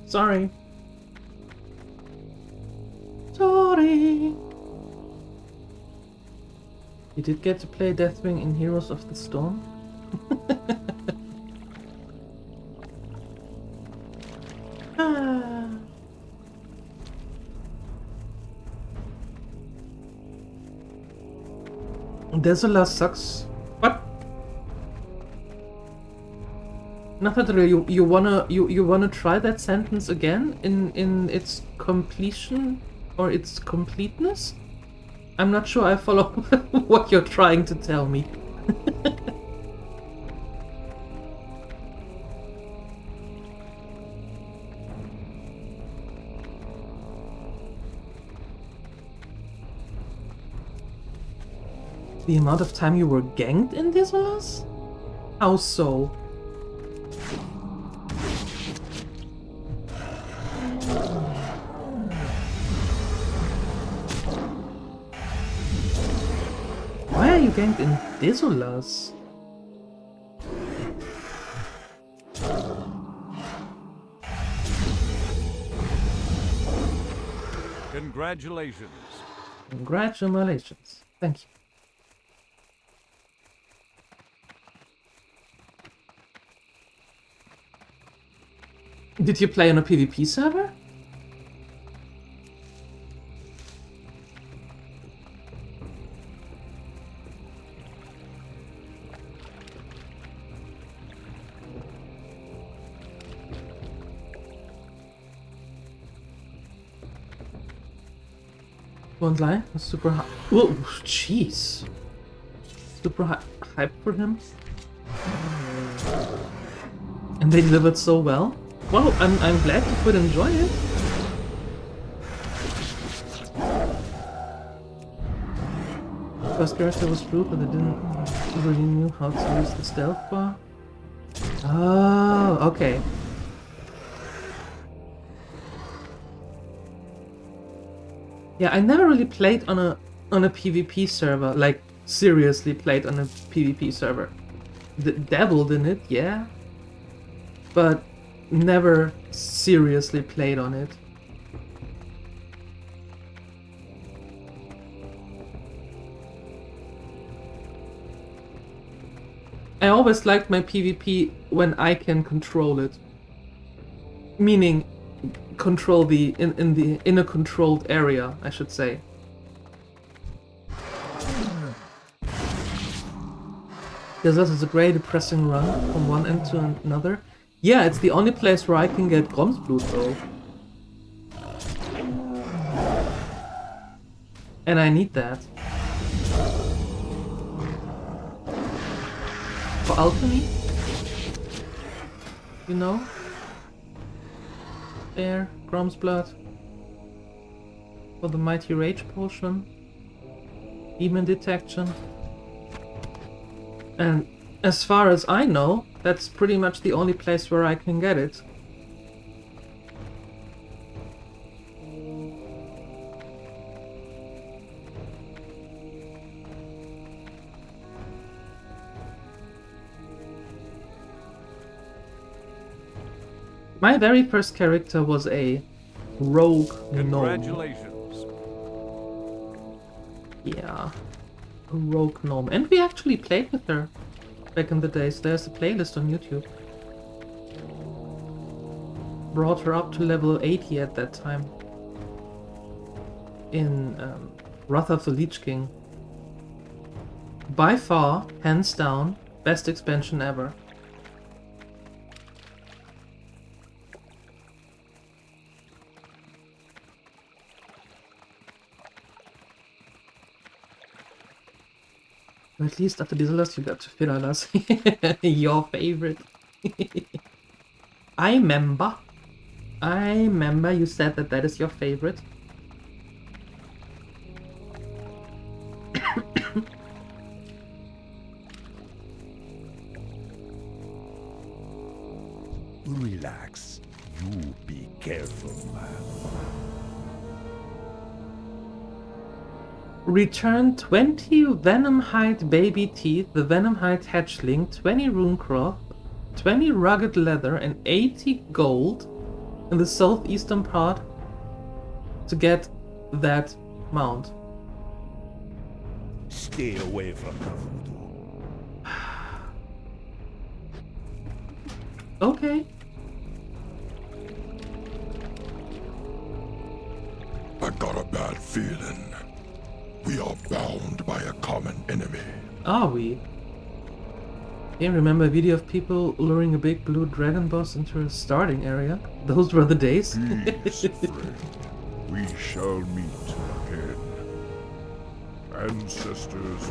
Sorry. Sorry. You did get to play Deathwing in Heroes of the Storm? Desola sucks. What? Nathadriel, you wanna try that sentence again in its completion or its completeness? I'm not sure I follow what you're trying to tell me. The amount of time you were ganked in Desolas? How so? Why are you ganked in Desolas? Congratulations. Congratulations. Thank you. Did you play on a PvP server? Won't lie, I'm super high. Whoa, jeez. Super hype for him. And they delivered so well. Well, I'm glad you could enjoy it. First character was true, but they didn't really knew how to use the stealth bar. Oh, okay. Yeah, I never really played on a PvP server, like seriously played on a PvP server. Dabbled in it, yeah, but never seriously played on it. I always liked my PvP when I can control it. Meaning control the in a controlled area, I should say. This is a great depressing run from one end to another. Yeah, it's the only place where I can get Gromsblut though. And I need that. For alchemy? You know? There, Gromsblood. For the Mighty Rage Potion. Demon Detection. And as far as I know, that's pretty much the only place where I can get it. My very first character was a rogue gnome. Congratulations. Yeah, a rogue gnome. And we actually played with her back in the days. There's a playlist on YouTube. Brought her up to level 80 at that time. In Wrath of the Lich King. By far, hands down, best expansion ever. Or at least after Desolas you got to Firalas. Your favorite. I remember you said that is your favorite. Relax. You be careful, man. Return 20 Venomhide baby teeth, the Venomhide hatchling, 20 runecloth, 20 rugged leather, and 80 gold in the southeastern part to get that mount. Stay away from the voodoo. Okay. I got a bad feeling. We are bound by a common enemy. Are we? You remember a video of people luring a big blue dragon boss into a starting area? Those were the days. Peace, friend. We shall meet again. Ancestors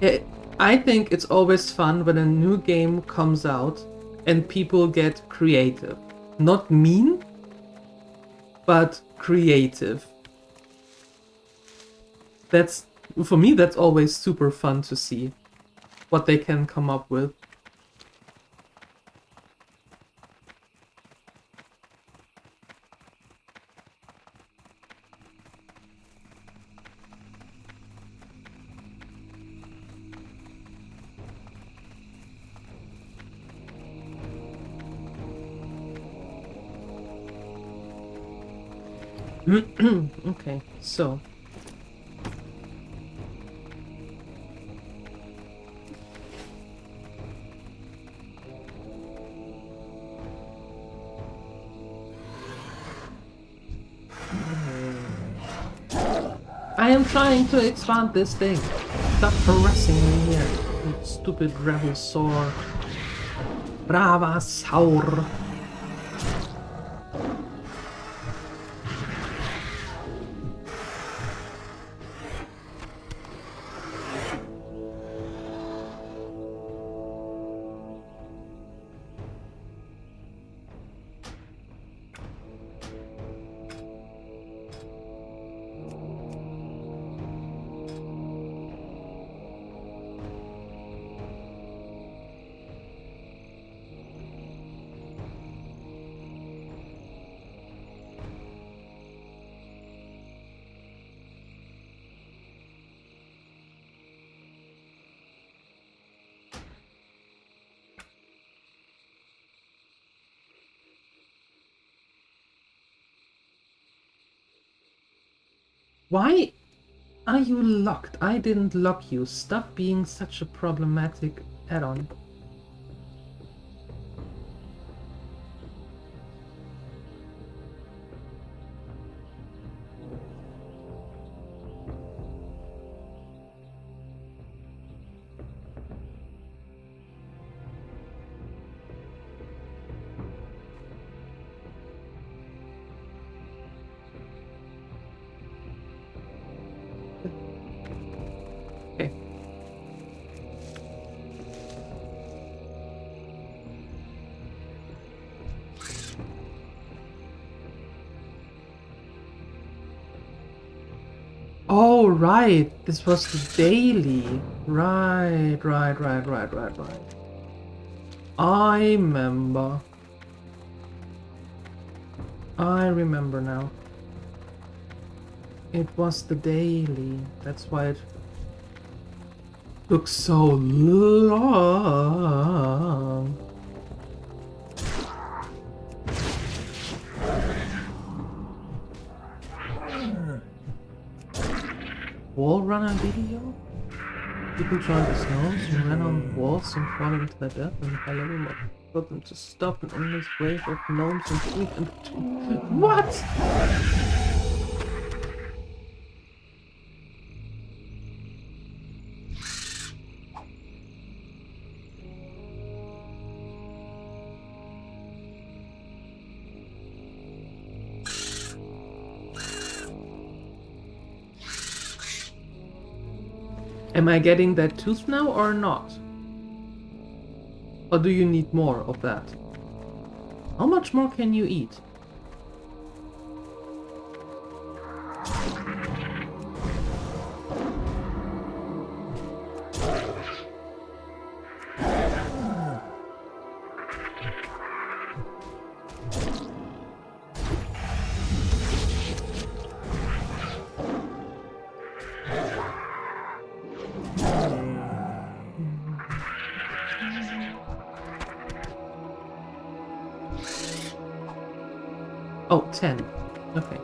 watch. I think it's always fun when a new game comes out and people get creative. Not mean, but creative. That's, for me, that's always super fun to see what they can come up with. Okay, so I am trying to expand this thing. Stop harassing me here, you stupid rebel saur. Brava saur. Why are you locked? I didn't lock you. Stop being such a problematic add-on. Okay. Oh, right. This was the daily. Right. I remember. I remember now. It was the daily. That's why it took so long. Wall runner video? People joined the snows and ran on walls and falling to their death, and high level mod told them to stop an endless wave of gnomes and food and what? Am I getting that tooth now or not? Or do you need more of that? How much more can you eat? Oh, 10. Okay.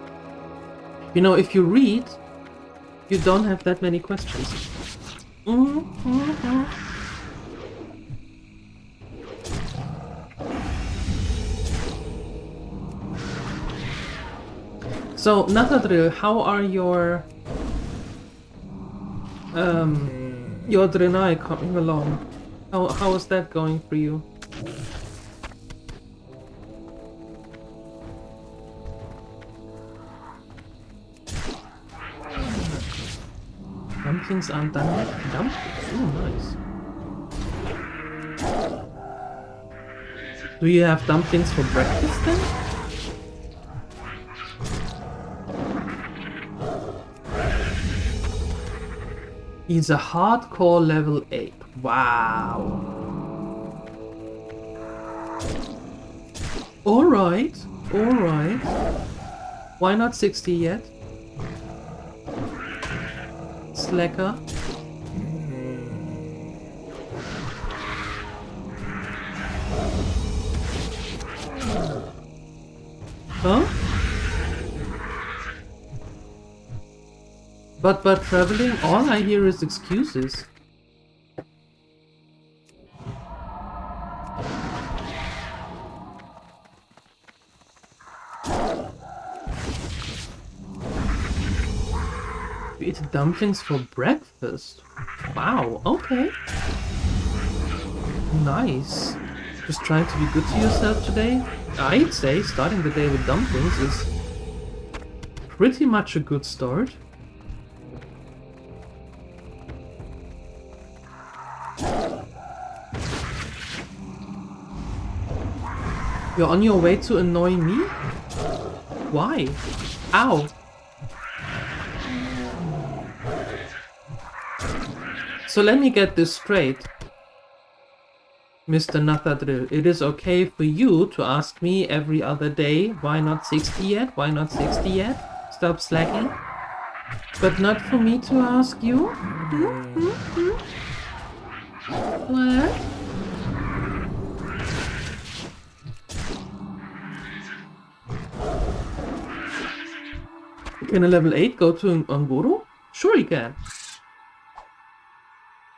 You know, if you read, you don't have that many questions. So, Natadril, how are your Your Draenei coming along. How is that going for you? Dumplings aren't done yet? Dumplings? Ooh, nice. Do you have dumplings for breakfast then? He's a hardcore level 8. Wow. Alright, alright. Why not 60 yet? Slacker. Huh? But traveling, all I hear is excuses. You eat dumplings for breakfast? Wow, okay. Nice. Just trying to be good to yourself today? I'd say starting the day with dumplings is pretty much a good start. You're on your way to annoy me? Why? Ow! So let me get this straight, Mr. Nathadril. It is okay for you to ask me every other day, why not 60 yet? Why not 60 yet? Stop slacking. But not for me to ask you? What? Can a level 8 go to Ungoro? Sure you can.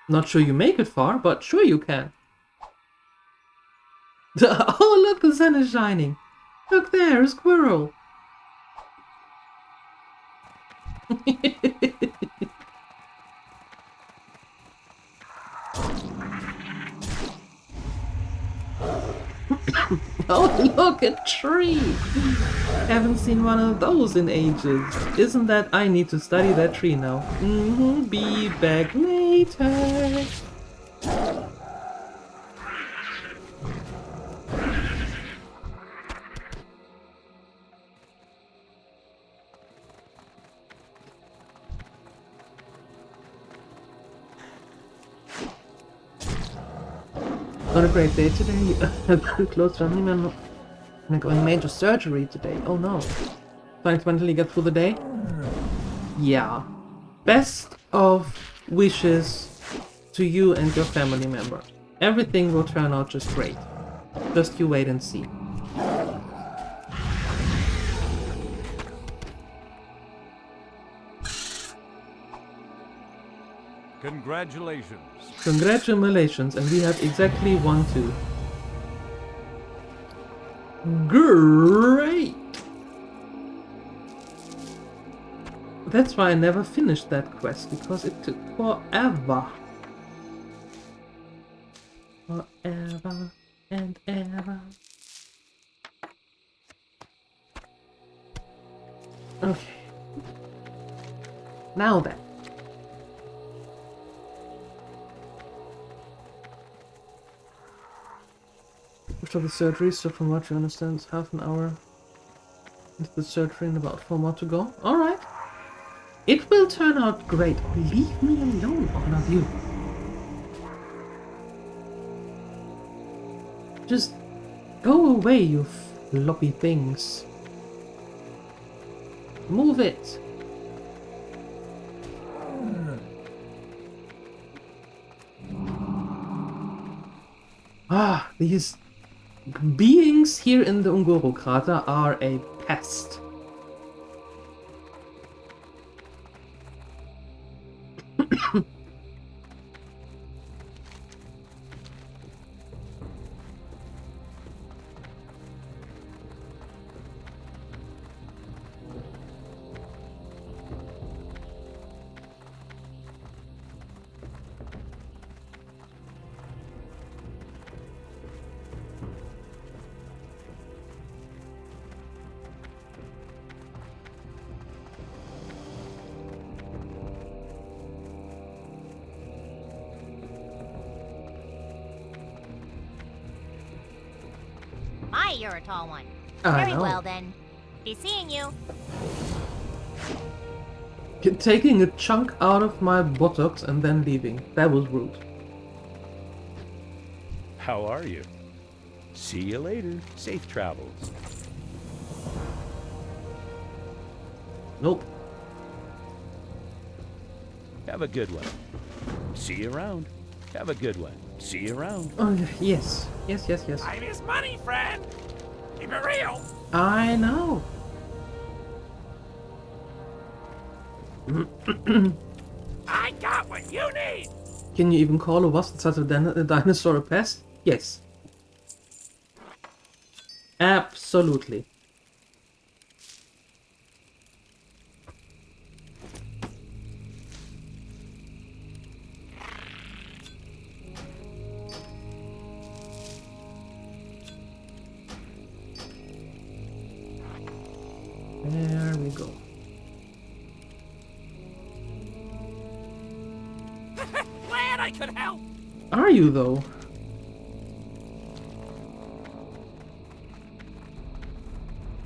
Not sure you make it far, but sure you can. Oh look, the sun is shining. Look there, a squirrel. Oh look, a tree. Haven't seen one of those in ages. Isn't that I need to study that tree now? Be back later. Not a great day today. A pretty close family member undergoing major surgery today. Oh no. Trying to mentally get through the day? Yeah. Best of wishes to you and your family member. Everything will turn out just great. Just you wait and see. Congratulations. Congratulations, and we have exactly 1, 2. Great! That's why I never finished that quest, because it took forever. Forever and ever. Okay. Now then. After the surgery, so from what you understand, it's half an hour into the surgery and about 4 more to go. Alright. It will turn out great. Leave me alone, all of you. Just go away, you floppy things. Move it. Ah, these beings here in the Ungoro crater are a pest. say you're a tall one. I Very know. well then. Be seeing you. Taking a chunk out of my buttocks and then leaving. That was rude. How are you? See you later. Safe travels. Nope. Have a good one. See you around. Have a good one. See you around. Oh, yes. Yes, yes, yes. Time is money, friend. Keep it real. I know. I got what you need. Can you even call a wasp such a dinosaur a pest? Yes. Absolutely. There we go. Glad I could help. Are you though?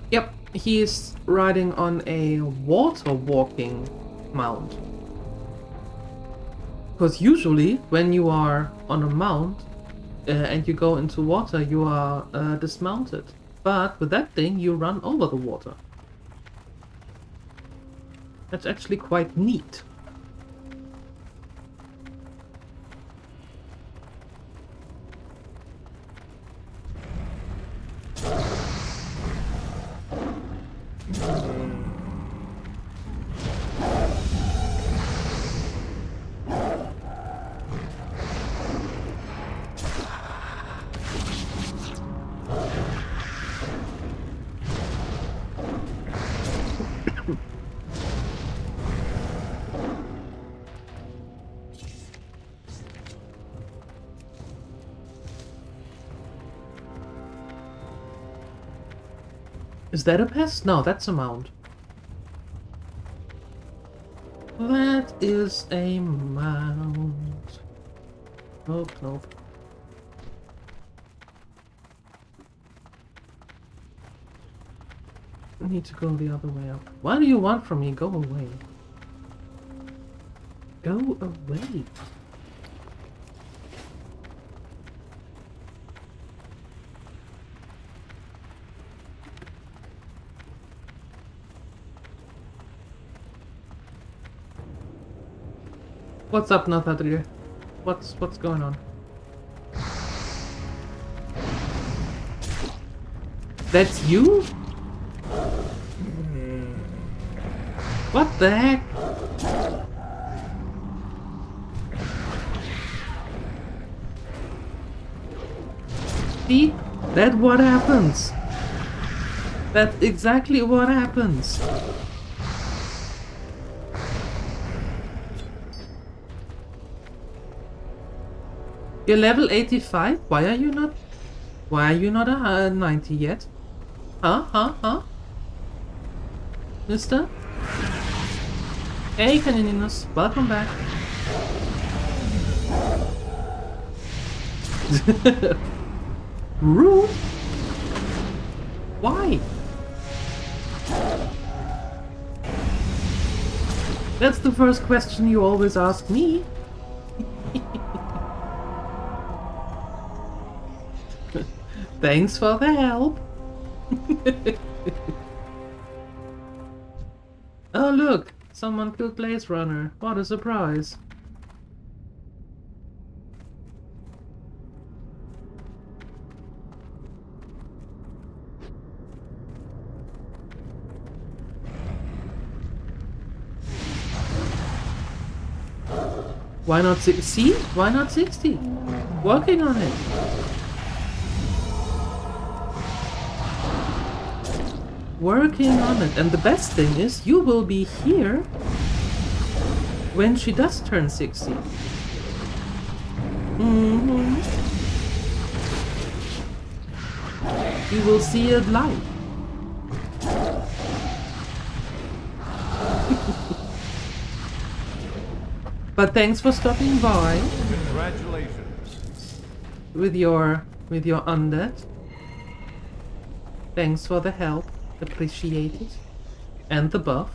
Yep, he is riding on a water walking mount. Because usually when you are on a mount and you go into water, you are dismounted. But with that thing, you run over the water. That's actually quite neat. Is that a pest? No, that's a mound. That is a mound. Nope, nope. I need to go the other way up. What do you want from me? Go away. Go away. What's up, Nathadria? What's going on? That's you? What the heck? See? That's what happens. That's exactly what happens. You're level 85? Why are you not a 90 yet? Huh? Mister? Hey, Canininus, welcome back. Rude? Why? That's the first question you always ask me. Thanks for the help. Oh look, someone killed Blaze Runner. What a surprise. Why not 60? See? Why not 60? Working on it. Working on it. And the best thing is, you will be here when she does turn 60. You will see it live. But thanks for stopping by. Congratulations. With your undead. Thanks for the help. Appreciate it. And the buff.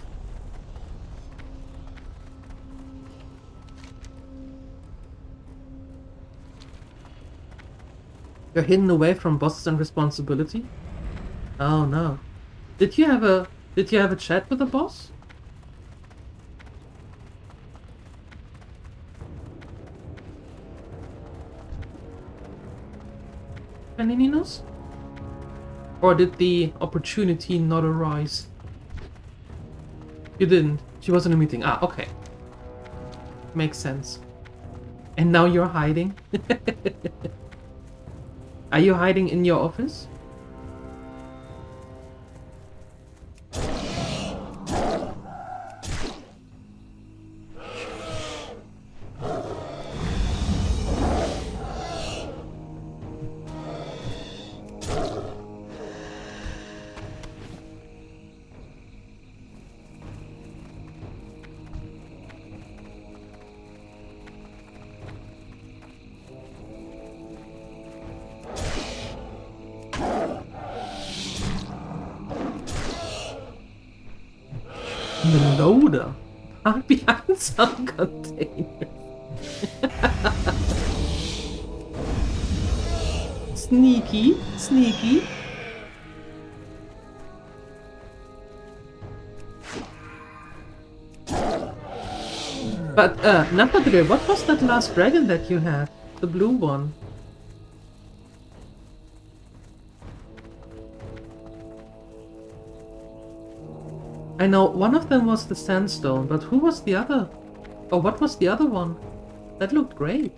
You're hidden away from bosses and responsibility? Oh no. Did you have a chat with the boss? Panininos? Or did the opportunity not arise? You didn't. She was in a meeting. Ah, okay. Makes sense. And now you're hiding? Are you hiding in your office? The loader. Parked behind some container. Sneaky, sneaky. But, Napadre, what was that last dragon that you had? The blue one. I know one of them was the sandstone, but who was the other? Or what was the other one? That looked great.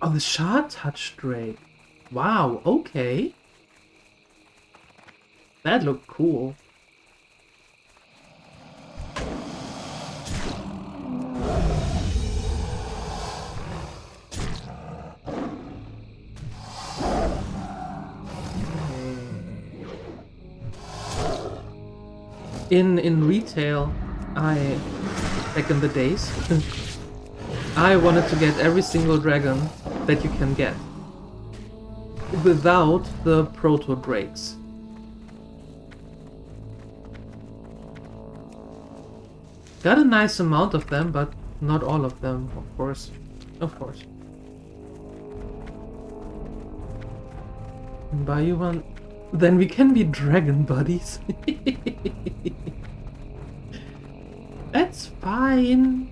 Oh, the shard touch drake. Wow, okay. That looked cool. In retail, back in the days, I wanted to get every single dragon that you can get without the proto drakes. Got a nice amount of them, but not all of them, of course. Of course. Buy you one. Then we can be dragon buddies. That's fine.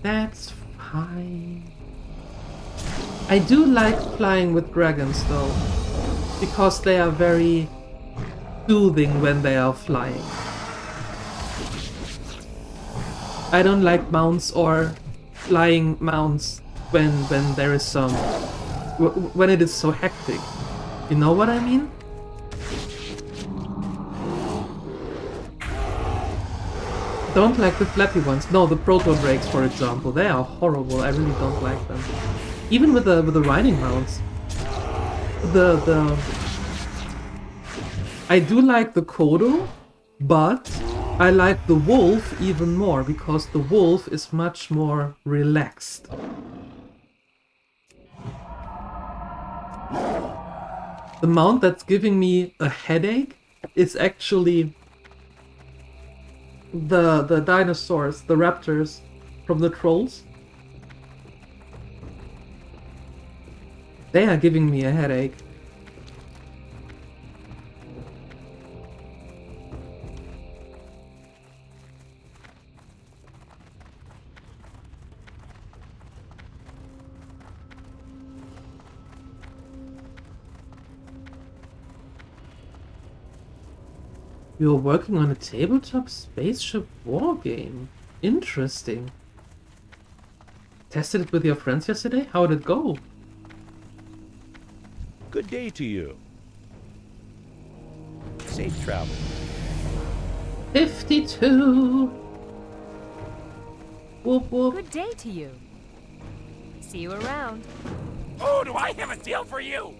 That's fine. I do like flying with dragons though, because they are very soothing when they are flying. I don't like mounts or flying mounts when there is some when it is so hectic. You know what I mean? Don't like the flappy ones. No, the proto drakes, for example, they are horrible. I really don't like them. Even with the riding mounts. I do like the Kodo, but I like the wolf even more because the wolf is much more relaxed. The mount that's giving me a headache is actually the dinosaurs, the raptors from the trolls. They are giving me a headache. You're working on a tabletop spaceship war game. Interesting. Tested it with your friends yesterday? How did it go? Good day to you. Safe travel. 52. Whoop whoop. Good day to you. See you around. Oh, do I have a deal for you?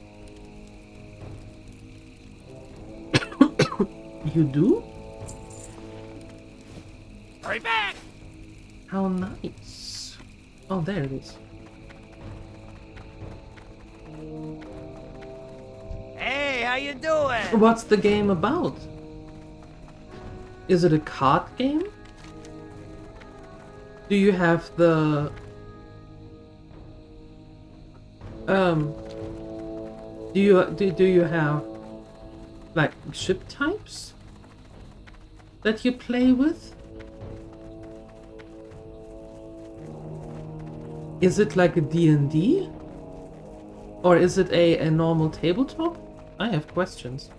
You do? Hurry back! How nice. Oh, there it is. Hey, how you doing? What's the game about? Is it a card game? Do you have the... Do you have like ship types that you play with? Is it like a D&D? Or is it a normal tabletop? I have questions.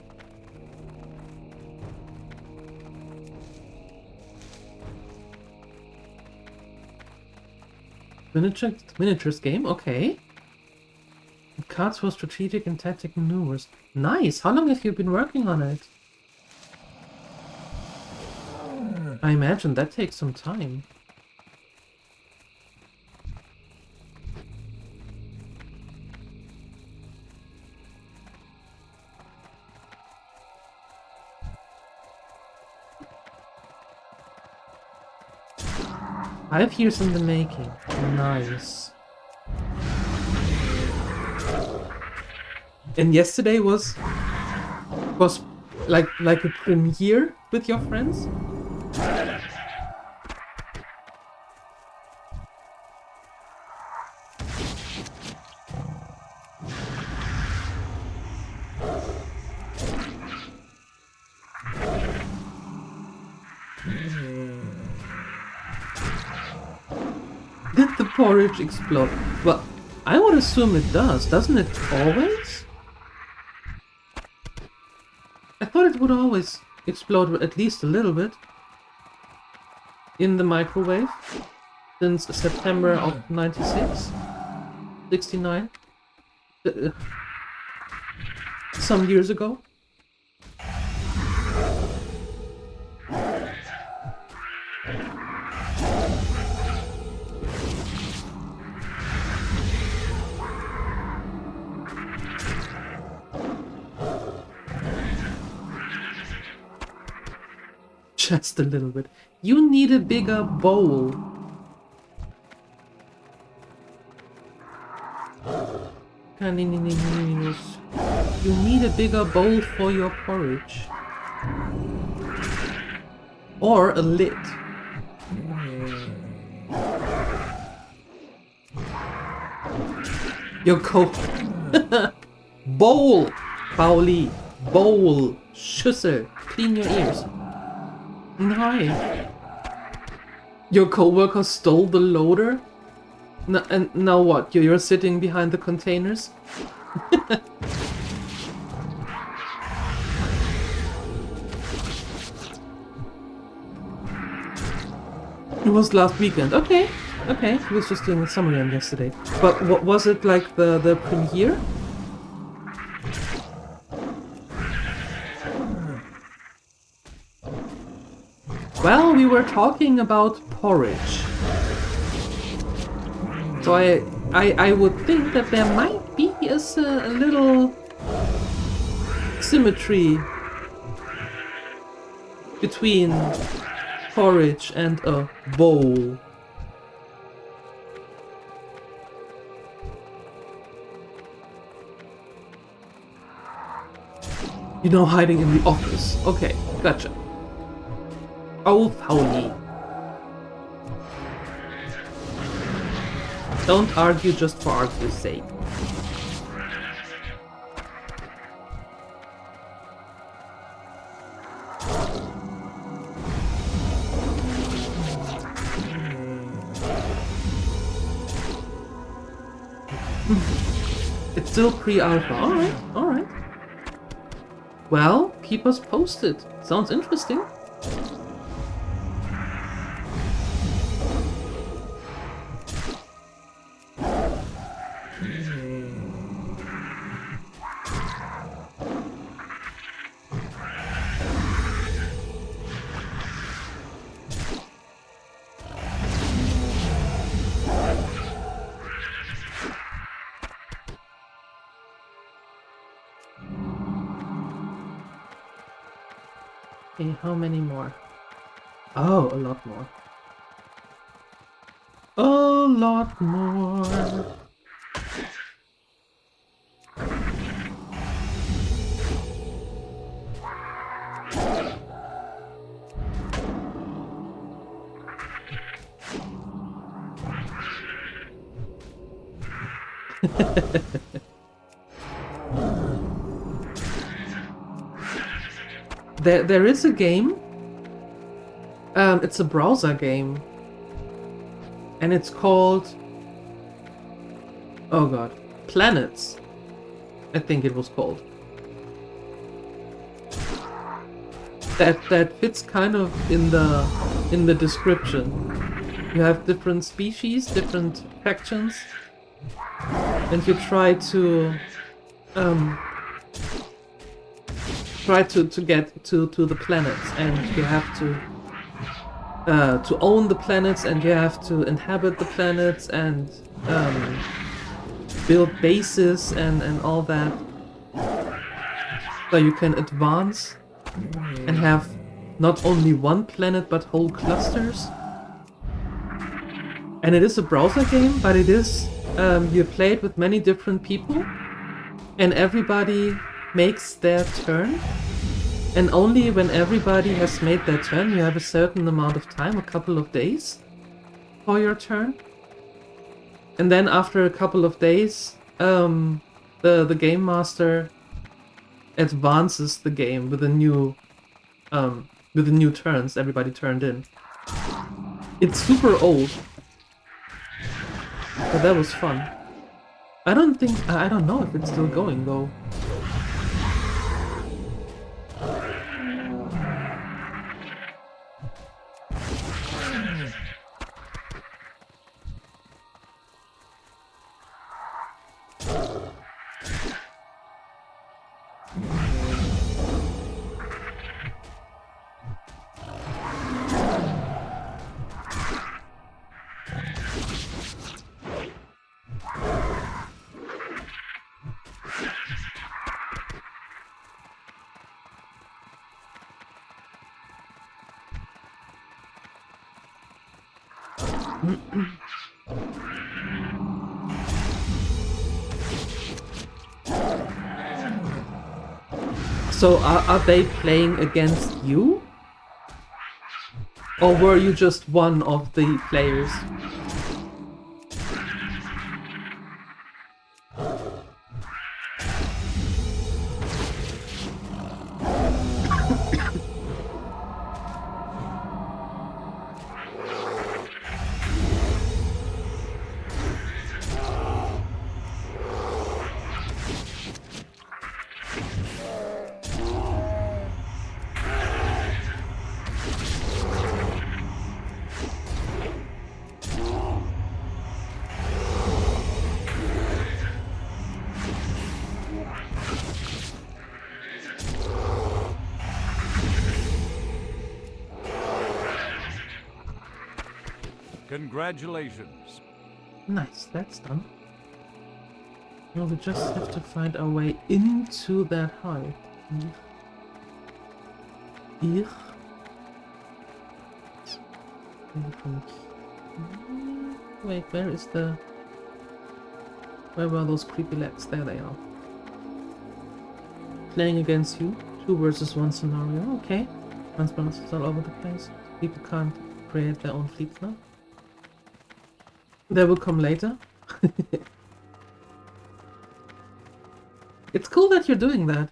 Miniatures game, okay. Cards for strategic and tactical maneuvers. Nice! How long have you been working on it? I imagine that takes some time. Five years in the making. Nice. And yesterday was like a premiere with your friends? Did the porridge explode? Well, I would assume it does. Doesn't it always? I thought it would always explode at least a little bit in the microwave since September of 96, 69, some years ago. Just a little bit. You need a bigger bowl. You need a bigger bowl for your porridge. Or a lid. Your bowl! Pauli. Bowl. Schüssel. Clean your ears. Hi. Your co-worker stole the loader? And now what? You're sitting behind the containers? It was last weekend. Okay. Okay. He was just doing a summary on yesterday. But what was it like the premiere? Well, we were talking about porridge. So I would think that there might be a little symmetry between porridge and a bowl. You know, hiding in the office. Okay, gotcha. Oh, Pauli. Don't argue just for argue's sake. It's still pre-alpha. Alright, alright. Well, keep us posted. Sounds interesting. Okay, how many more? Oh, a lot more. lot more. There is a game. It's a browser game. And it's called... oh god. Planets. I think it was called. That fits kind of in the description. You have different species, different factions. And you try to get to the planets, and you have to own the planets, and you have to inhabit the planets and build bases and all that, so you can advance and have not only one planet but whole clusters. And it is a browser game, but it is you play it with many different people, and everybody makes their turn. And only when everybody has made their turn, you have a certain amount of time, a couple of days, for your turn. And then after a couple of days, the game master advances the game with the new turns everybody turned in. It's super old, but that was fun. I don't know if it's still going though. So are they playing against you? Or were you just one of the players? Congratulations. Nice, that's done. Well, we just have to find our way into that hive. Maybe from here. Wait, where is the... where were those creepy legs? There they are. Playing against you. 2 versus 1 scenario. Okay. Transparency is all over the place. People can't create their own fleets now. That will come later. It's cool that you're doing that.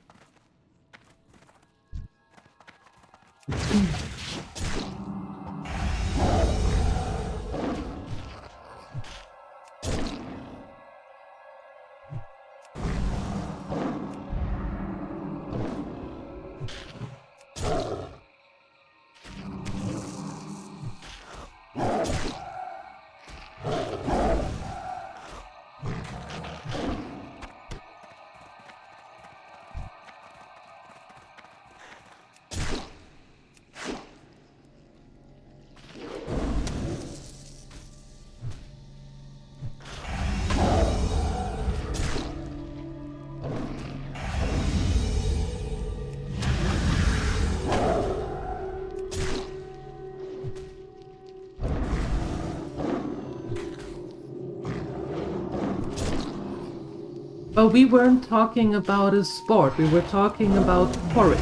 But we weren't talking about a sport, we were talking about porridge.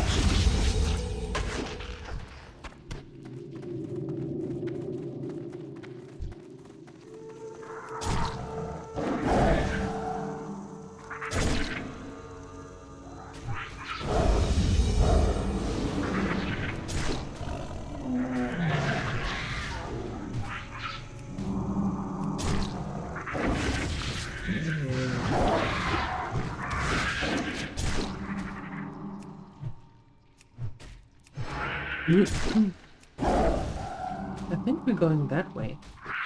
I think we're going that way.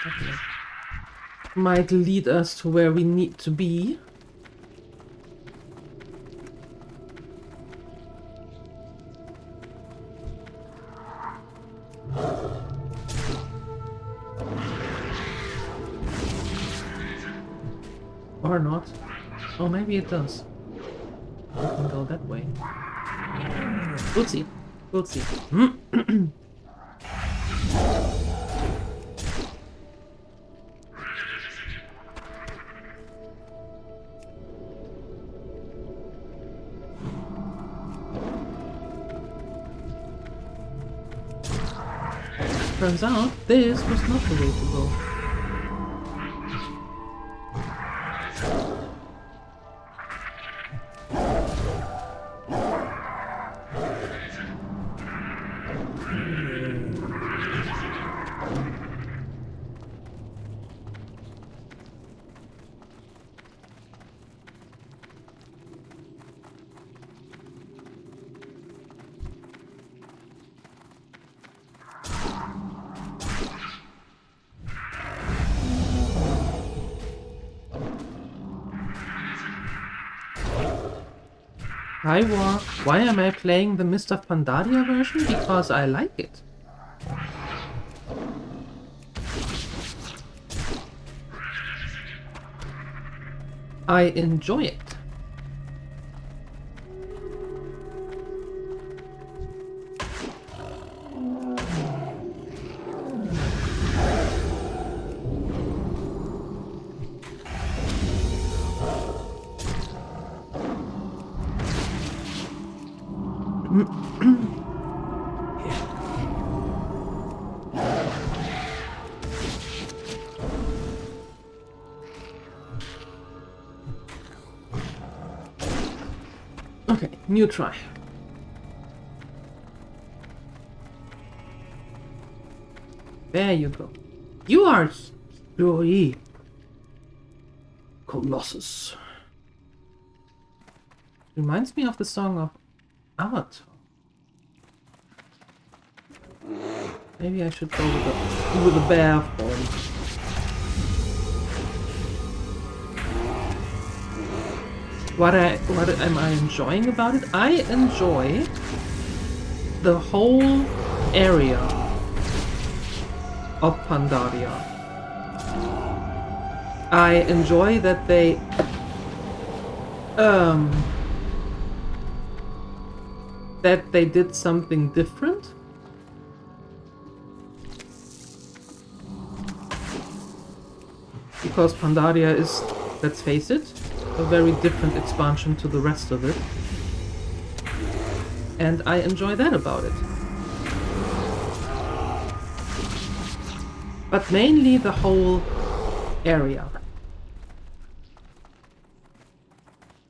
That might lead us to where we need to be. Or not. Oh, maybe it does. We can go that way. We'll see. We'll see. Turns out, this was not the way to go. Hi War, why am I playing the Mist of Pandaria version? Because I like it. I enjoy it. Okay, new try. There you go. You are Joey Colossus. Reminds me of the song of Avatar. Maybe I should go with the bear form. What am I enjoying about it? I enjoy the whole area of Pandaria. I enjoy that they did something different. Because Pandaria is, let's face it, a very different expansion to the rest of it. And I enjoy that about it. But mainly the whole area.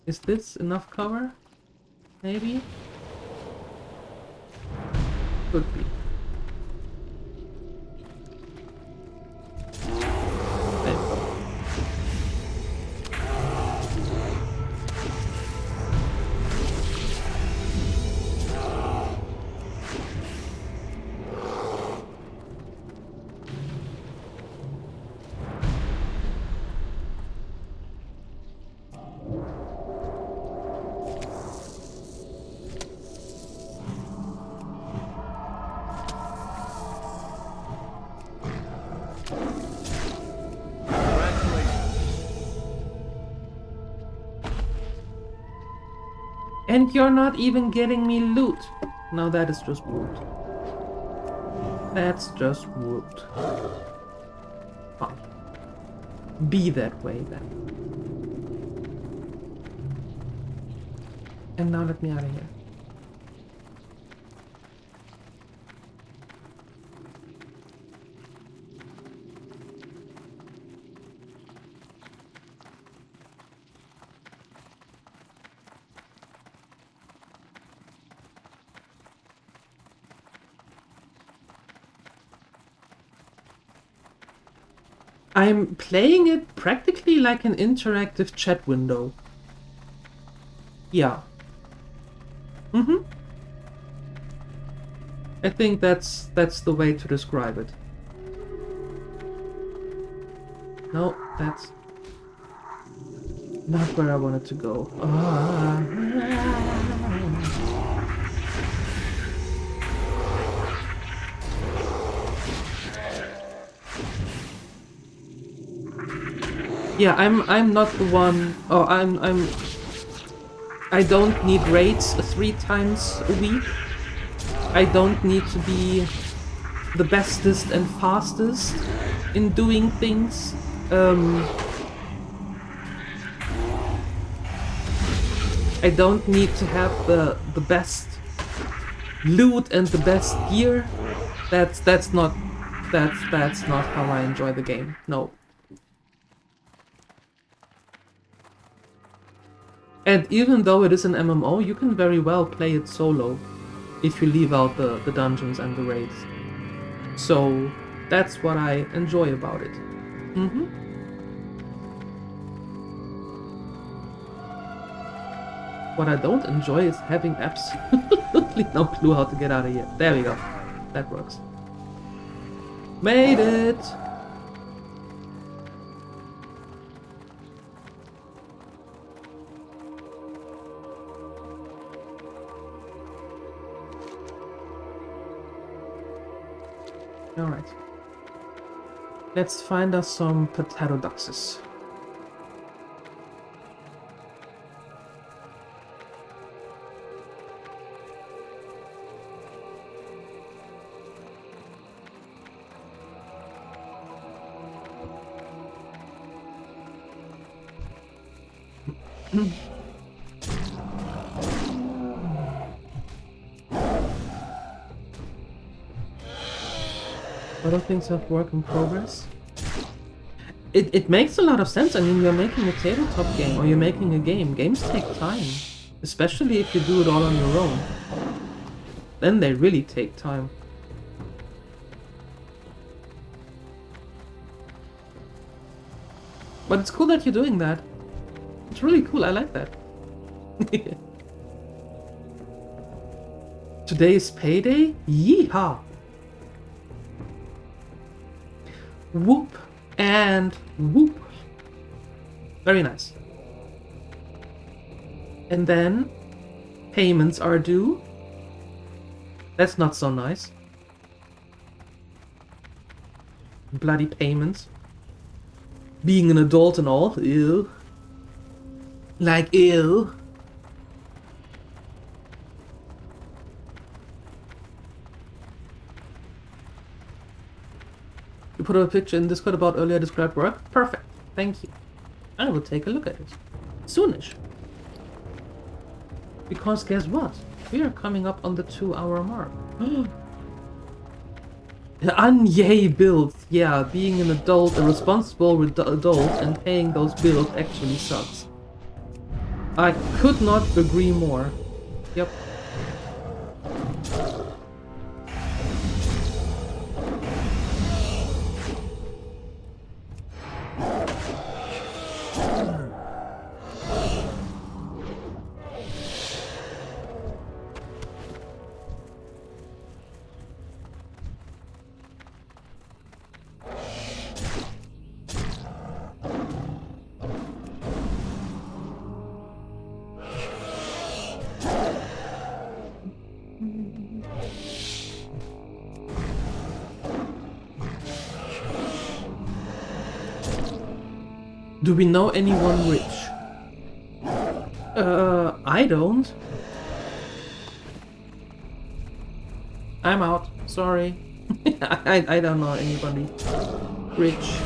Is this enough cover? Maybe? Could be. There we go. And you're not even getting me loot. Now that is just rude. That's just rude. Fine. Be that way then. And now let me out of here. I'm playing it practically like an interactive chat window. Yeah. I think that's the way to describe it. No, that's not where I wanted to go. Yeah, I'm not the one. Oh, I don't need raids 3 times a week. I don't need to be the bestest and fastest in doing things. I don't need to have the best loot and the best gear. That's not how I enjoy the game. No. And even though it is an MMO, you can very well play it solo if you leave out the dungeons and the raids. So that's what I enjoy about it. What I don't enjoy is having absolutely no clue how to get out of here. There we go. That works. Made it! Alright. Let's find us some pterodoxes. Other things have work in progress. It makes a lot of sense. I mean, you're making a tabletop game, or you're making a game. Games take time. Especially if you do it all on your own. Then they really take time. But it's cool that you're doing that. It's really cool, I like that. Today is payday? Yeehaw! Whoop and whoop. Very nice. And then payments are due. That's not so nice. Bloody payments. Being an adult and all. Ew. Like ew. You put up a picture in Discord about earlier described work? Perfect. Thank you. I will take a look at it. Soonish. Because guess what? We are coming up on the 2-hour mark. Yay bills. Yeah, being an adult, a responsible adult, and paying those bills actually sucks. I could not agree more. Yep. Do we know anyone rich? I don't. I'm out. Sorry. I don't know anybody rich.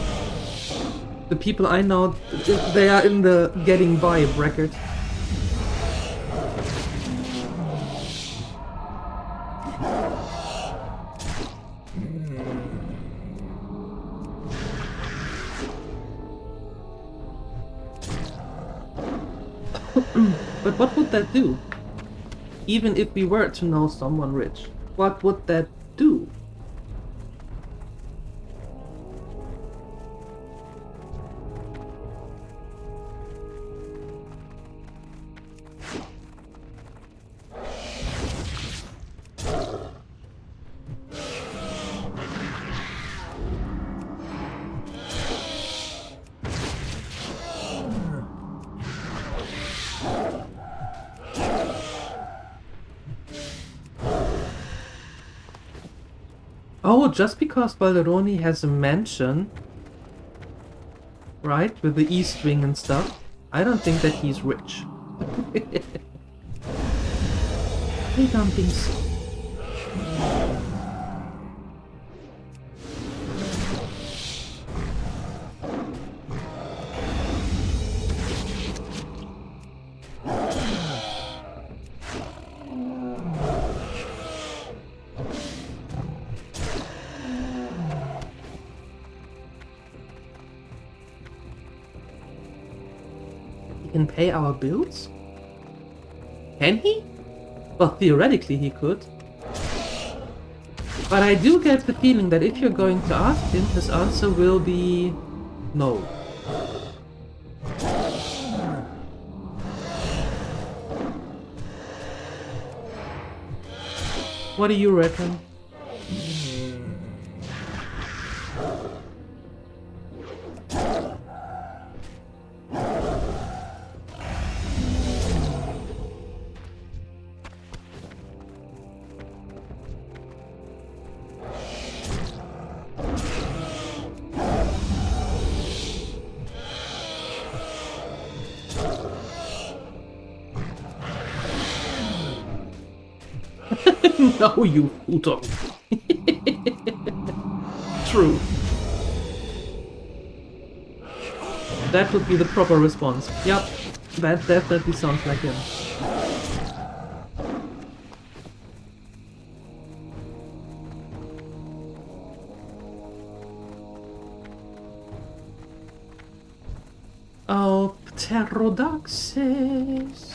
The people I know, they are in the getting by bracket. would that do? Even if we were to know someone rich, what would that do? Oh, just because Balderoni has a mansion, right, with the East Wing and stuff, I don't think that he's rich. I don't think so. Can pay our bills? Can he? Well, theoretically he could. But I do get the feeling that if you're going to ask him, his answer will be no. What do you reckon? No, you Uto. True. That would be the proper response. Yep, that definitely sounds like him. Oh, pterodoxes.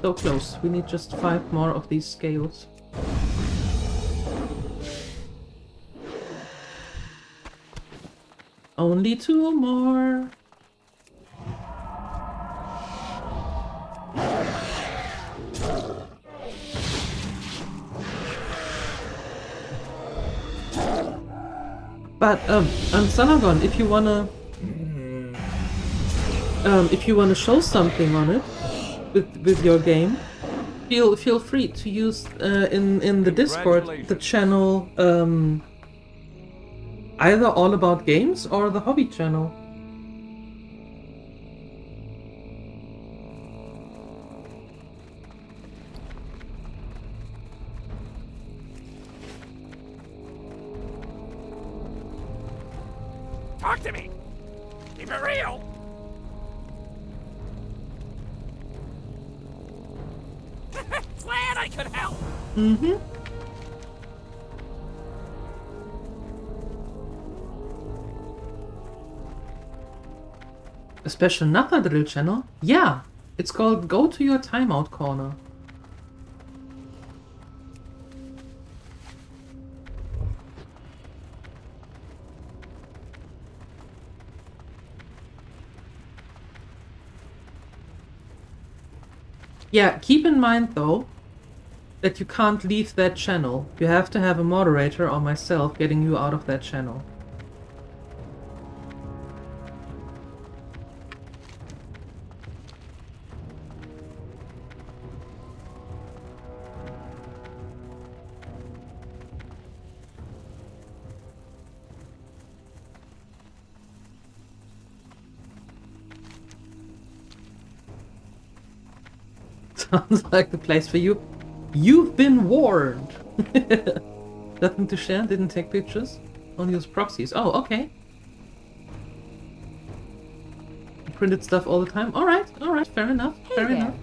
So close. We need just 5 more of these scales. Only 2 more. But Salagon, if you wanna show something on it with your game, feel free to use in the Discord the channel either All About Games or the Hobby channel. Talk to me! Keep it real! Glad I could help! Mm-hmm. A special Nathadrill channel? Yeah! It's called Go to Your Timeout Corner. Yeah, keep in mind though that you can't leave that channel. You have to have a moderator or myself getting you out of that channel. sounds like the place for you. You've been warned. Nothing to share, didn't take pictures. Only use proxies. Oh, okay. Printed stuff all the time. Alright, fair enough, fair there. enough.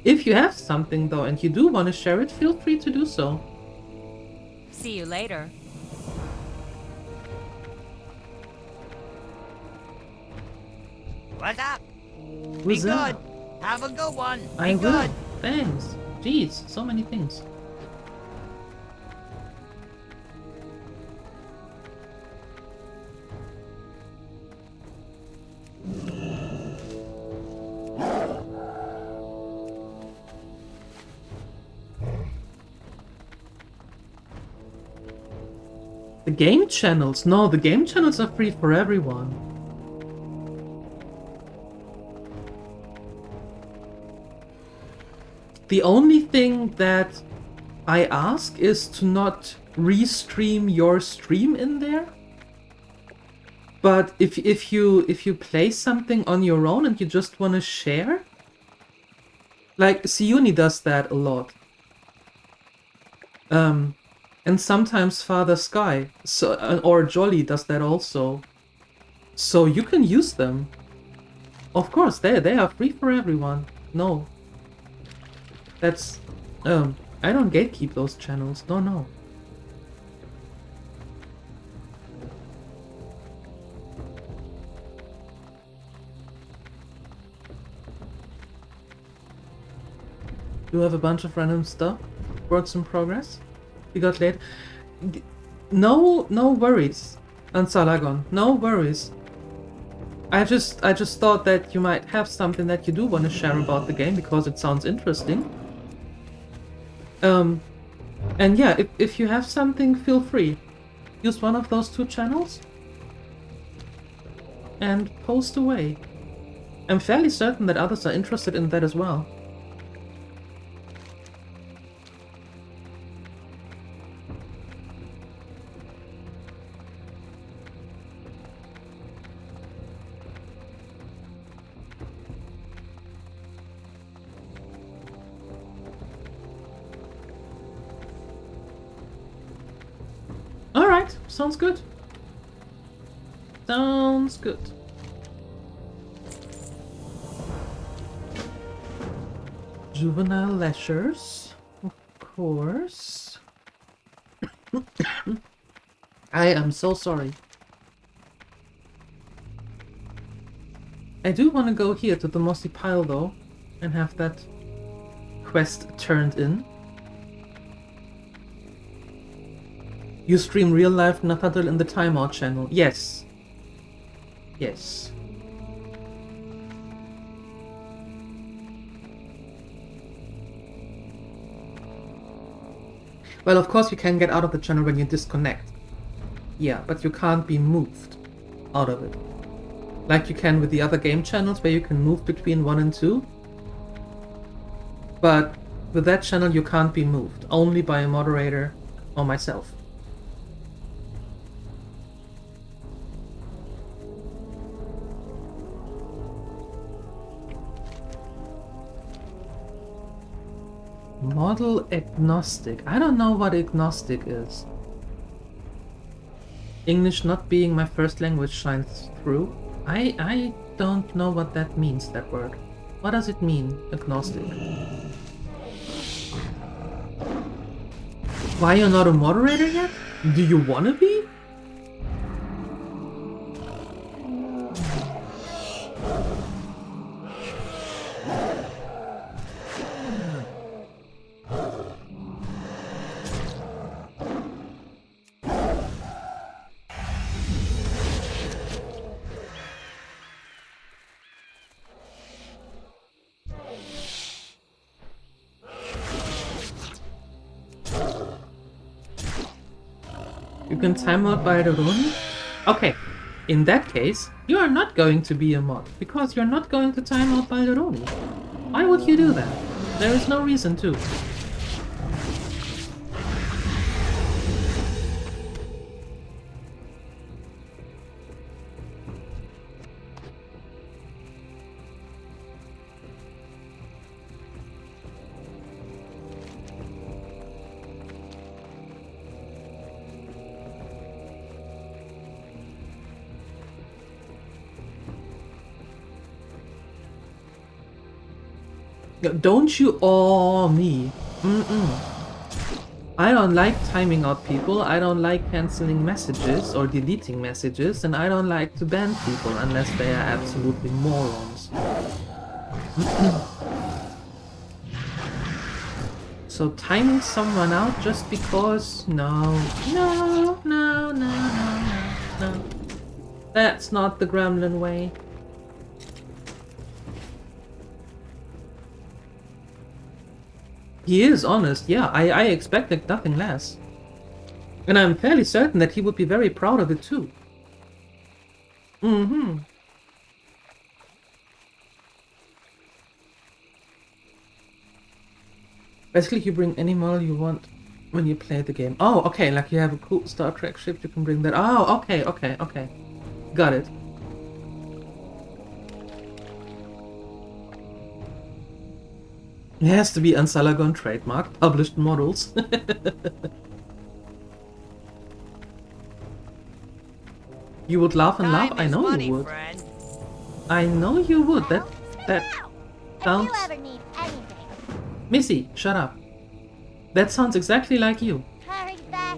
If you have something though and you do want to share it, feel free to do so. See you later. What's up? Who's Be that? good. Have a good one. Be I will. good. Thanks. Jeez, so many things. The game channels? No, the game channels are free for everyone. The only thing that I ask is to not restream your stream in there. But if you play something on your own and you just want to share, like Siuni does that a lot. And sometimes Father Sky, or Jolly does that also. So you can use them. Of course, they are free for everyone. No. That's... I don't gatekeep those channels. No. Do have a bunch of random stuff. Works in progress. We got late. No worries, Ansalagon. No worries. I just thought that you might have something that you do want to share about the game because it sounds interesting. And yeah, if you have something, feel free. Use one of those two channels and post away. I'm fairly certain that others are interested in that as well. Alright, sounds good. Sounds good. Juvenile leisures, of course. I am so sorry. I do want to go here to the mossy pile though, and have that quest turned in. You stream real life Nathadal in the timeout channel. Yes. Yes. Well, of course you can get out of the channel when you disconnect. Yeah, but you can't be moved out of it. Like you can with the other game channels where you can move between 1 and 2. But with that channel you can't be moved. Only by a moderator or myself. Model agnostic. I don't know what agnostic is. English not being my first language shines through. I don't know what that means, that word. What does it mean, agnostic? Why you're not a moderator yet? Do you wanna be? You can time out by the rune? Okay, in that case, you are not going to be a mod, because you're not going to time out by the rune. Why would you do that? There is no reason to. Don't you awe me. I don't like timing out people, I don't like cancelling messages or deleting messages, and I don't like to ban people unless they are absolutely morons. So timing someone out just because... No. That's not the gremlin way. He is honest, yeah, I expected nothing less. And I'm fairly certain that he would be very proud of it too. Basically, you bring any model you want when you play the game. Oh, okay, like you have a cool Star Trek ship, you can bring that. Oh, okay. Got it. It has to be Ansalagon trademark, published models. You would laugh and laugh? I know you would. Friend. I know you would. That sounds... If you ever need anything, Missy, shut up. That sounds exactly like you. hurried back.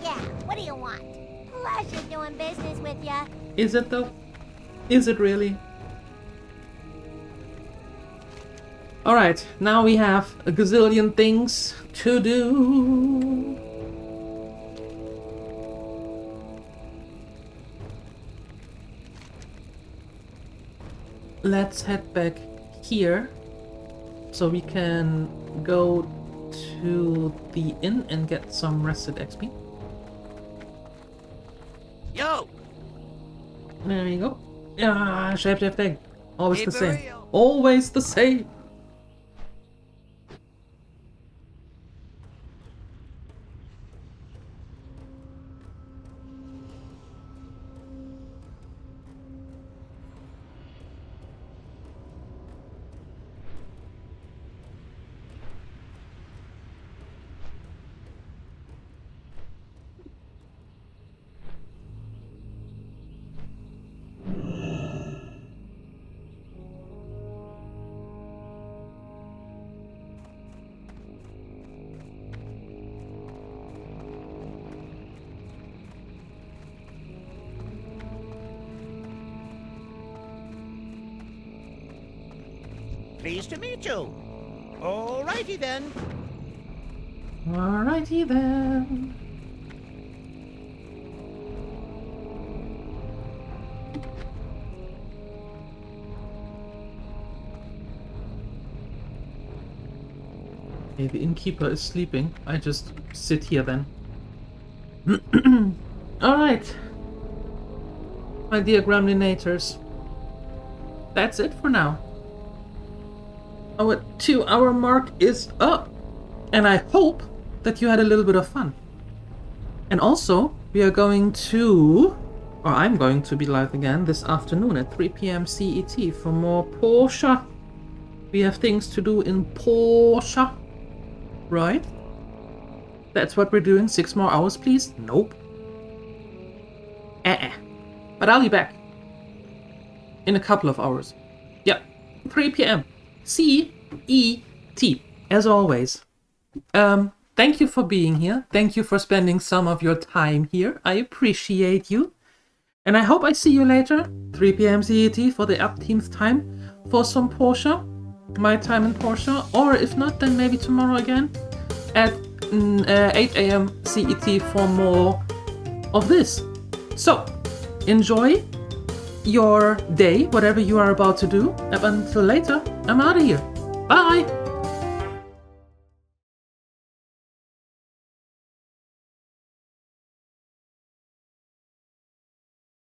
Yeah, what do you want? Pleasure doing business with ya. Is it though? Is it really? Alright, now we have a gazillion things to do. Let's head back here so we can go to the inn and get some rested XP. Yo, There we go. Ah, shapeshifting. Always the Keep it same. real. Always the same. pleased to meet you. Alrighty then. Alrighty then. Okay, the innkeeper is sleeping. I just sit here then. Alright. My dear Gremlinators. That's it for now. Our 2-hour mark is up. And I hope that you had a little bit of fun. And also, we are going to... Or I'm going to be live again this afternoon at 3 PM CET for more Porsche. We have things to do in Porsche. Right? That's what we're doing. 6 more hours, please? Nope. But I'll be back. In a couple of hours. Yeah. 3 PM. CET. As always. Thank you for being here. Thank you for spending some of your time here. I appreciate you. And I hope I see you later. 3 PM CET for the 18th time. For some Porsche. My time in Porsche. Or if not, then maybe tomorrow again. At 8 AM CET for more of this. So, enjoy your day, whatever you are about to do. Up until later, I'm out of here. Bye!